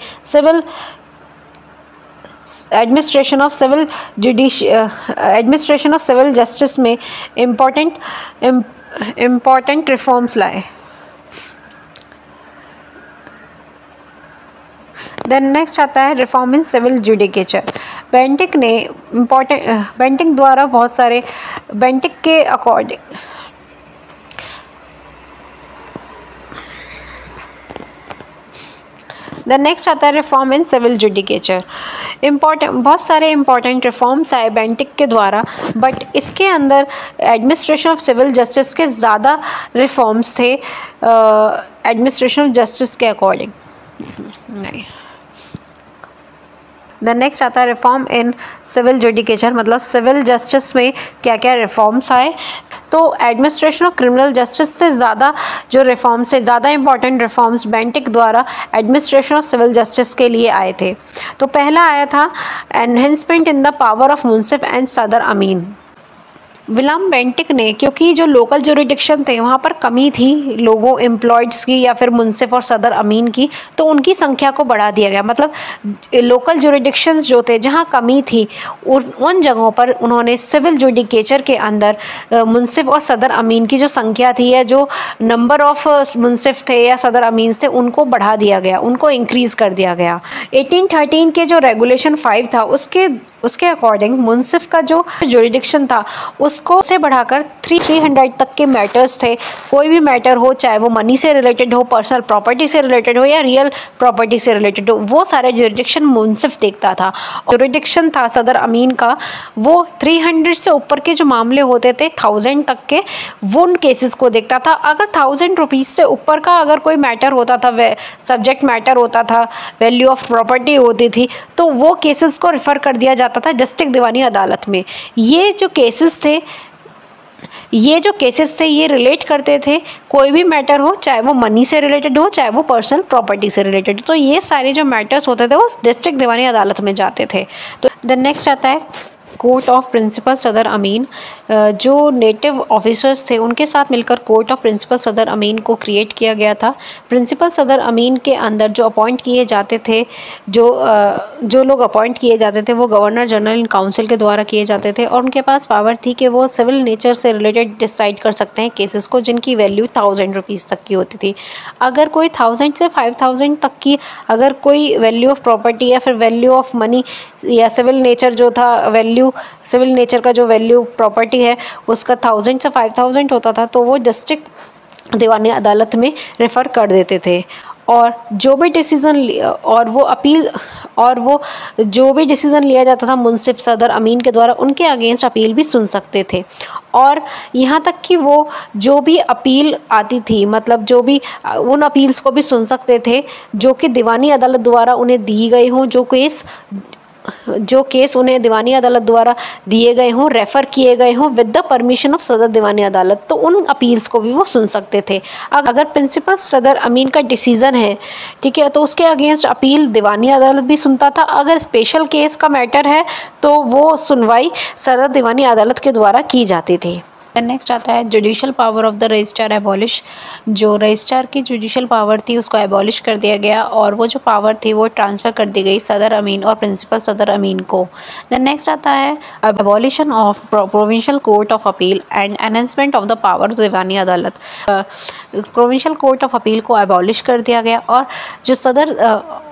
एडमिनिस्ट्रेशन ऑफ सिविल जस्टिस में इम्पॉर्टेंट रिफॉर्म्स लाए। देन नेक्स्ट आता है reform in civil judicature. Bentinck द्वारा बहुत सारे बेंटिक के अकॉर्डिंग देन नेक्स्ट आता है रिफॉर्म इन सिविल जुडिकेचर। बहुत सारे इम्पॉर्टेंट रिफॉर्म्स आए बेंटिक के द्वारा, बट इसके अंदर एडमिनिस्ट्रेशन ऑफ सिविल जस्टिस के ज़्यादा रिफॉर्म्स थे एडमिनिस्ट्रेशन ऑफ जस्टिस के अकॉर्डिंग नहीं। देन नेक्स्ट आता है रिफॉर्म इन सिविल जुडिकेचर, मतलब सिविल जस्टिस में क्या क्या रिफॉर्म्स आए। तो एडमिनिस्ट्रेशन ऑफ क्रिमिनल जस्टिस से ज़्यादा जो रिफॉर्म्स थे, ज़्यादा इंपॉर्टेंट रिफॉर्म्स बेंटिक द्वारा एडमिनिस्ट्रेशन ऑफ सिविल जस्टिस के लिए आए थे। तो पहला आया था enhancement in the power of Munsif and सदर अमीन। विलियम बेंटिक ने, क्योंकि जो लोकल जुरिडिक्शन थे वहाँ पर कमी थी लोगों एम्प्लॉयड्स की या फिर मुंसिफ और सदर अमीन की, तो उनकी संख्या को बढ़ा दिया गया। मतलब लोकल जुरिडिक्शंस जो थे जहाँ कमी थी उन जगहों पर उन्होंने सिविल जुडिकेचर के अंदर मुंसिफ और सदर अमीन की जो संख्या थी या जो नंबर ऑफ मुंसिफ थे या सदर अमीन थे उनको बढ़ा दिया गया, उनको इंक्रीज़ कर दिया गया। 1813 के जो रेगुलेशन 5 था उसके अकॉर्डिंग मुंसिफ का जो जुरिडिक्शन था उसको से बढ़ाकर 300 तक के मैटर्स थे। कोई भी मैटर हो, चाहे वो मनी से रिलेटेड हो, पर्सनल प्रॉपर्टी से रिलेटेड हो या रियल प्रॉपर्टी से रिलेटेड हो, वो सारे जुरिडिक्शन मुंसिफ देखता था। जुरिडिक्शन था सदर अमीन का, वो 300 से ऊपर के जो मामले होते थे 1000 तक के, वो उन केसेस को देखता था। अगर 1000 रुपीज़ से ऊपर का अगर कोई मैटर होता था, सब्जेक्ट मैटर होता था, वैल्यू ऑफ प्रॉपर्टी होती थी, तो वो केसेस को रेफ़र कर दिया जाता था डिस्ट्रिक्ट दीवानी अदालत में। ये जो केसेस थे ये रिलेट करते थे कोई भी मैटर हो, चाहे वो मनी से रिलेटेड हो, चाहे वो पर्सनल प्रॉपर्टी से रिलेटेड। तो ये सारे जो मैटर्स होते थे वो डिस्ट्रिक्ट दीवानी अदालत में जाते थे। तो द नेक्स्ट आता है कोर्ट ऑफ प्रिंसिपल सदर अमीन। जो नेटिव ऑफिसर्स थे उनके साथ मिलकर कोर्ट ऑफ प्रिंसिपल सदर अमीन को क्रिएट किया गया था। प्रिंसिपल सदर अमीन के अंदर जो अपॉइंट किए जाते थे, जो लोग अपॉइंट किए जाते थे वो गवर्नर जनरल काउंसिल के द्वारा किए जाते थे, और उनके पास पावर थी कि वो सिविल नेचर से रिलेटेड डिसाइड कर सकते हैं केसेस को जिनकी वैल्यू 1000 रुपीज़ तक की होती थी। अगर कोई 1000 से 5000 तक की अगर कोई वैल्यू ऑफ प्रॉपर्टी या फिर वैल्यू ऑफ मनी या सिविल नेचर जो था सिविल नेचर का जो वैल्यू प्रॉपर्टी है उसका 1000 से 5000 होता था, तो वो डिस्ट्रिक्ट दीवानी अदालत में रेफ़र कर देते थे। और जो भी डिसीज़न और वो अपील और वो जो भी डिसीज़न लिया जाता था मुंसिफ सदर अमीन के द्वारा, उनके अगेंस्ट अपील भी सुन सकते थे। और यहाँ तक कि वो जो भी अपील आती थी, मतलब जो भी उन अपील्स को भी सुन सकते थे जो कि दीवानी अदालत द्वारा उन्हें दी गई हों, जो केस उन्हें दीवानी अदालत द्वारा दिए गए हों, रेफ़र किए गए हों विद द परमिशन ऑफ सदर दीवानी अदालत, तो उन अपील्स को भी वो सुन सकते थे। अगर प्रिंसिपल सदर अमीन का डिसीज़न है, ठीक है, तो उसके अगेंस्ट अपील दीवानी अदालत भी सुनता था। अगर स्पेशल केस का मैटर है तो वो सुनवाई सदर दीवानी अदालत के द्वारा की जाती थी। नेक्स्ट आता है judicial power of the registrar abolish. जो रजिस्ट्रार की जुडिशल पावर थी उसको एबॉलिश कर दिया गया और वो जो पावर थी वो ट्रांसफ़र कर दी गई सदर अमीन और प्रिंसिपल सदर अमीन को। देन नेक्स्ट आता है abolition of provincial court of appeal and enhancement of the power दीवानी अदालत। प्रोविंशियल कोर्ट ऑफ अपील को एबॉलिश कर दिया गया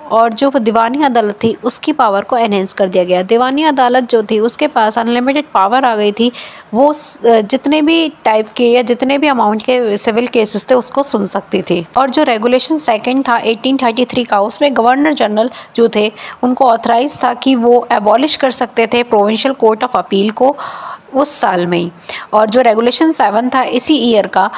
और जो दीवानी अदालत थी उसकी पावर को एनहेंस कर दिया गया। दीवानी अदालत जो थी उसके पास अनलिमिटेड पावर आ गई थी, वो जितने भी टाइप के या जितने भी अमाउंट के सिविल केसेस थे उसको सुन सकती थी। और जो रेगुलेशन सेकंड था 1833 का, उसमें गवर्नर जनरल जो थे उनको ऑथराइज था कि वो एबॉलिश कर सकते थे प्रोविंशियल कोर्ट ऑफ अपील को उस साल में ही। और जो रेगुलेशन 7 था इसी ईयर का,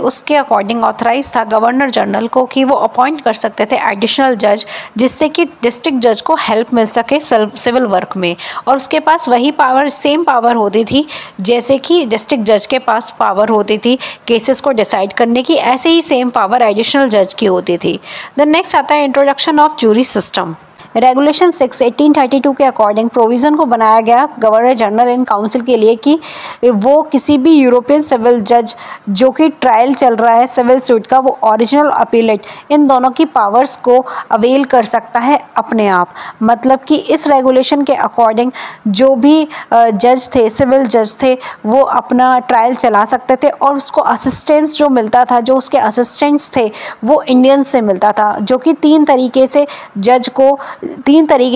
उसके अकॉर्डिंग ऑथराइज था गवर्नर जनरल को कि वो अपॉइंट कर सकते थे एडिशनल जज, जिससे कि डिस्ट्रिक्ट जज को हेल्प मिल सके सिविल वर्क में। और उसके पास वही पावर, सेम पावर होती थी जैसे कि डिस्ट्रिक्ट जज के पास पावर होती थी केसेस को डिसाइड करने की, ऐसे ही सेम पावर एडिशनल जज की होती थी। देन नेक्स्ट आता है introduction of jury system. Regulation 6 1832 के अकॉर्डिंग प्रोविज़न को बनाया गया गवर्नर जनरल इन काउंसिल के लिए कि वो किसी भी यूरोपियन सिविल जज जो कि ट्रायल चल रहा है सिविल सूट का, वो ओरिजिनल अपीलेट, इन दोनों की पावर्स को अवेल कर सकता है अपने आप। मतलब कि इस रेगुलेशन के अकॉर्डिंग जो भी जज थे, सिविल जज थे, वो अपना ट्रायल चला सकते थे और उसको असिस्टेंस जो मिलता था, जो उसके असिस्टेंट्स थे वो इंडियंस से मिलता था, जो कि तीन तरीके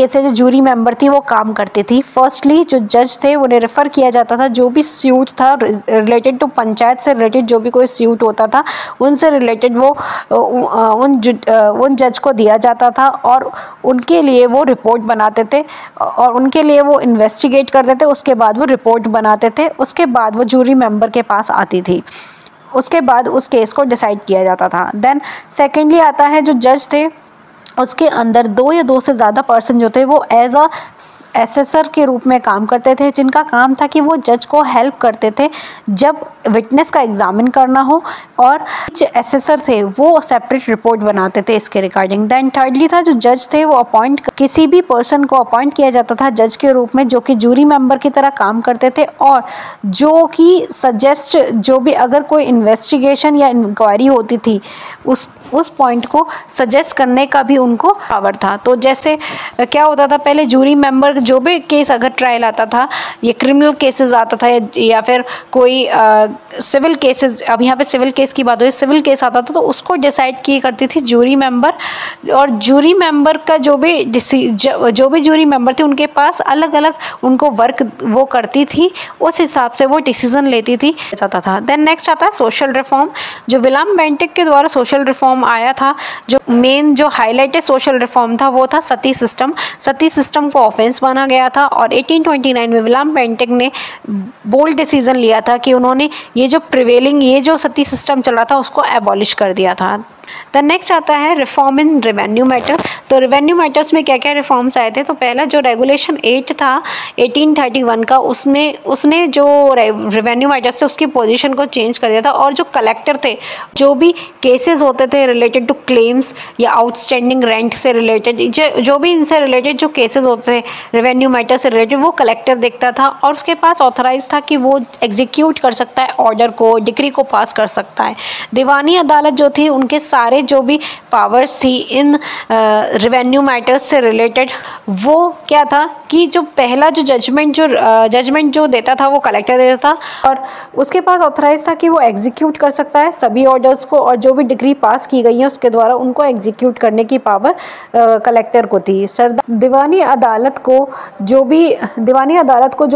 से जो जूरी मेंबर थी वो काम करती थी। फर्स्टली जो जज थे उन्हें रेफ़र किया जाता था, जो भी सूट था रिलेटेड टू पंचायत से रिलेटेड जो भी कोई सूट होता था उनसे रिलेटेड वो उन जज को दिया जाता था और उनके लिए वो रिपोर्ट बनाते थे और उनके लिए वो इन्वेस्टिगेट करते थे। उसके बाद वो रिपोर्ट बनाते थे, उसके बाद वो जूरी मेंबर के पास आती थी, उसके बाद उस केस को डिसाइड किया जाता था। देन सेकेंडली आता है जो जज थे उसके अंदर 2 या 2 से ज़्यादा पर्सन जो थे वो एज अ एसेसर के रूप में काम करते थे, जिनका काम था कि वो जज को हेल्प करते थे जब विटनेस का एग्जामिन करना हो, और जो एसेसर थे वो सेपरेट रिपोर्ट बनाते थे इसके रिगार्डिंग। देन थर्डली था जो जज थे वो किसी भी पर्सन को अपॉइंट किया जाता था जज के रूप में जो कि जूरी मेंबर की तरह काम करते थे और जो कि सजेस्ट, जो भी अगर कोई इन्वेस्टिगेशन या इंक्वायरी होती थी उस पॉइंट को सजेस्ट करने का भी उनको पावर था। तो जैसे क्या होता था पहले, जूरी मेंबर जो भी केस अगर ट्रायल आता था, ये क्रिमिनल केसेस आता था या फिर कोई सिविल केसेस, अब यहाँ पे सिविल केस की बात हो, सिविल केस आता था तो उसको डिसाइड की करती थी जूरी मेंबर। और जूरी मेंबर का जो भी जूरी मेंबर थे उनके पास अलग अलग उनको वर्क वो करती थी, उस हिसाब से वो डिसीजन लेती थी जाता था। देन नेक्स्ट आता है सोशल रिफॉर्म। जो विलियम बेंटिक के द्वारा सोशल रिफॉर्म आया था, जो मेन जो हाईलाइटेड सोशल रिफॉर्म था वो था सती सिस्टम। सती सिस्टम को ऑफेंस माना गया था और 1829 में विलियम बेंटिक ने बोल्ड डिसीजन लिया था कि उन्होंने ये जो सती सिस्टम चला था उसको एबॉलिश कर दिया था। द नेक्स्ट आता है रिफॉर्म इन रेवेन्यू मैटर। तो रेवेन्यू मैटर्स में क्या क्या रिफॉर्म्स आए थे? तो पहला जो रेगुलेशन 8 था 1831 का, उसने जो रेवेन्यू मैटर्स थे उसकी पोजीशन को चेंज कर दिया था और जो कलेक्टर थे, जो भी केसेस होते थे रिलेटेड टू क्लेम्स या आउटस्टैंडिंग रेंट से रिलेटेड, जो भी इनसे रिलेटेड जो केसेस होते थे रेवेन्यू मैटर से रिलेटेड, वो कलेक्टर देखता था और उसके पास ऑथराइज था कि वो एग्जीक्यूट कर सकता है ऑर्डर को, डिक्री को पास कर सकता है। दीवानी अदालत जो थी उनके सारे जो भी पावर्स थी इन रेवेन्यू मैटर्स से रिलेटेड, वो क्या था कि जो पहला जो जजमेंट जो देता था वो कलेक्टर देता था और उसके पास ऑथराइज था कि वो एग्जीक्यूट कर सकता है सभी ऑर्डर्स को, और जो भी डिक्री पास की गई है उसके द्वारा उनको एग्जीक्यूट करने की पावर कलेक्टर को थी। दीवानी अदालत को जो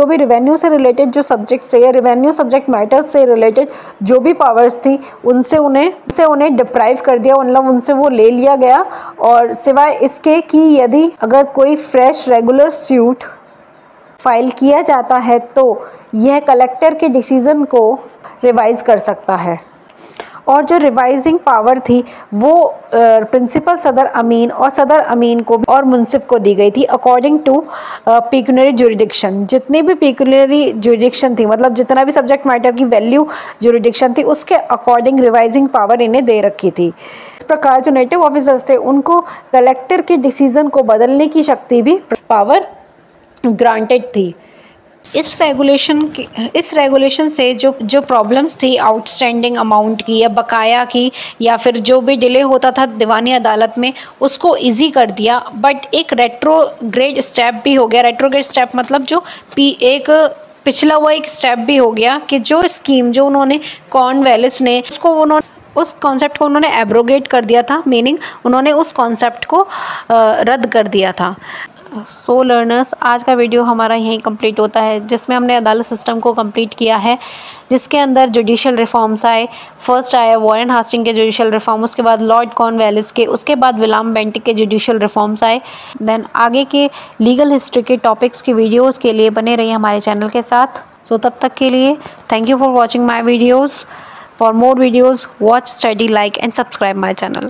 भी रेवेन्यू से रिलेटेड जो सब्जेक्ट से या रेवेन्यू सब्जेक्ट मैटर्स से रिलेटेड जो भी पावर्स थी उनसे उन्हें डिप्राइव कर दिया, मतलब उनसे वो ले लिया गया। और सिवाय इसके कि यदि अगर कोई फ्रेश रेगुलर सूट फाइल किया जाता है तो यह कलेक्टर के डिसीज़न को रिवाइज़ कर सकता है। और जो रिवाइजिंग पावर थी वो प्रिंसिपल सदर अमीन और सदर अमीन को और मुंसिफ को दी गई थी अकॉर्डिंग टू पेक्यूनरी जुरिडिक्शन। जितनी भी पेक्यूनरी जुरिडिक्शन थी, मतलब जितना भी सब्जेक्ट मैटर की वैल्यू जुरिडिक्शन थी, उसके अकॉर्डिंग रिवाइजिंग पावर इन्हें दे रखी थी। इस प्रकार जो नेटिव ऑफिसर्स थे उनको कलेक्टर के डिसीज़न को बदलने की शक्ति भी पावर ग्रांटेड थी। इस रेगुलेशन से जो प्रॉब्लम्स थी आउटस्टैंडिंग अमाउंट की या बकाया की या फिर जो भी डिले होता था दीवानी अदालत में, उसको इजी कर दिया। बट एक रेट्रोग्रेड स्टेप भी हो गया। रेट्रोग्रेड स्टेप मतलब जो एक पिछला हुआ एक स्टेप भी हो गया कि जो स्कीम जो उन्होंने कॉर्नवालिस ने उस कॉन्सेप्ट को उन्होंने एब्रोगेट कर दिया था, मीनिंग उन्होंने उस कॉन्सेप्ट को रद्द कर दिया था। सो लर्नर्स, आज का वीडियो हमारा यहीं कंप्लीट होता है, जिसमें हमने अदालत सिस्टम को कंप्लीट किया है, जिसके अंदर जुडिशल रिफॉर्म्स आए। फर्स्ट आया वॉरेन हास्टिंग के जुडिशल रिफॉर्म, उसके बाद लॉर्ड कॉर्नवालिस के, उसके बाद विलियम बेंटिक के जुडिशल रिफॉर्म्स आए। देन आगे के लीगल हिस्ट्री के टॉपिक्स की वीडियोज़ के लिए बने रहिए हमारे चैनल के साथ। सो तब तक के लिए thank you for watching my videos. For more videos, watch, study, like and subscribe my channel.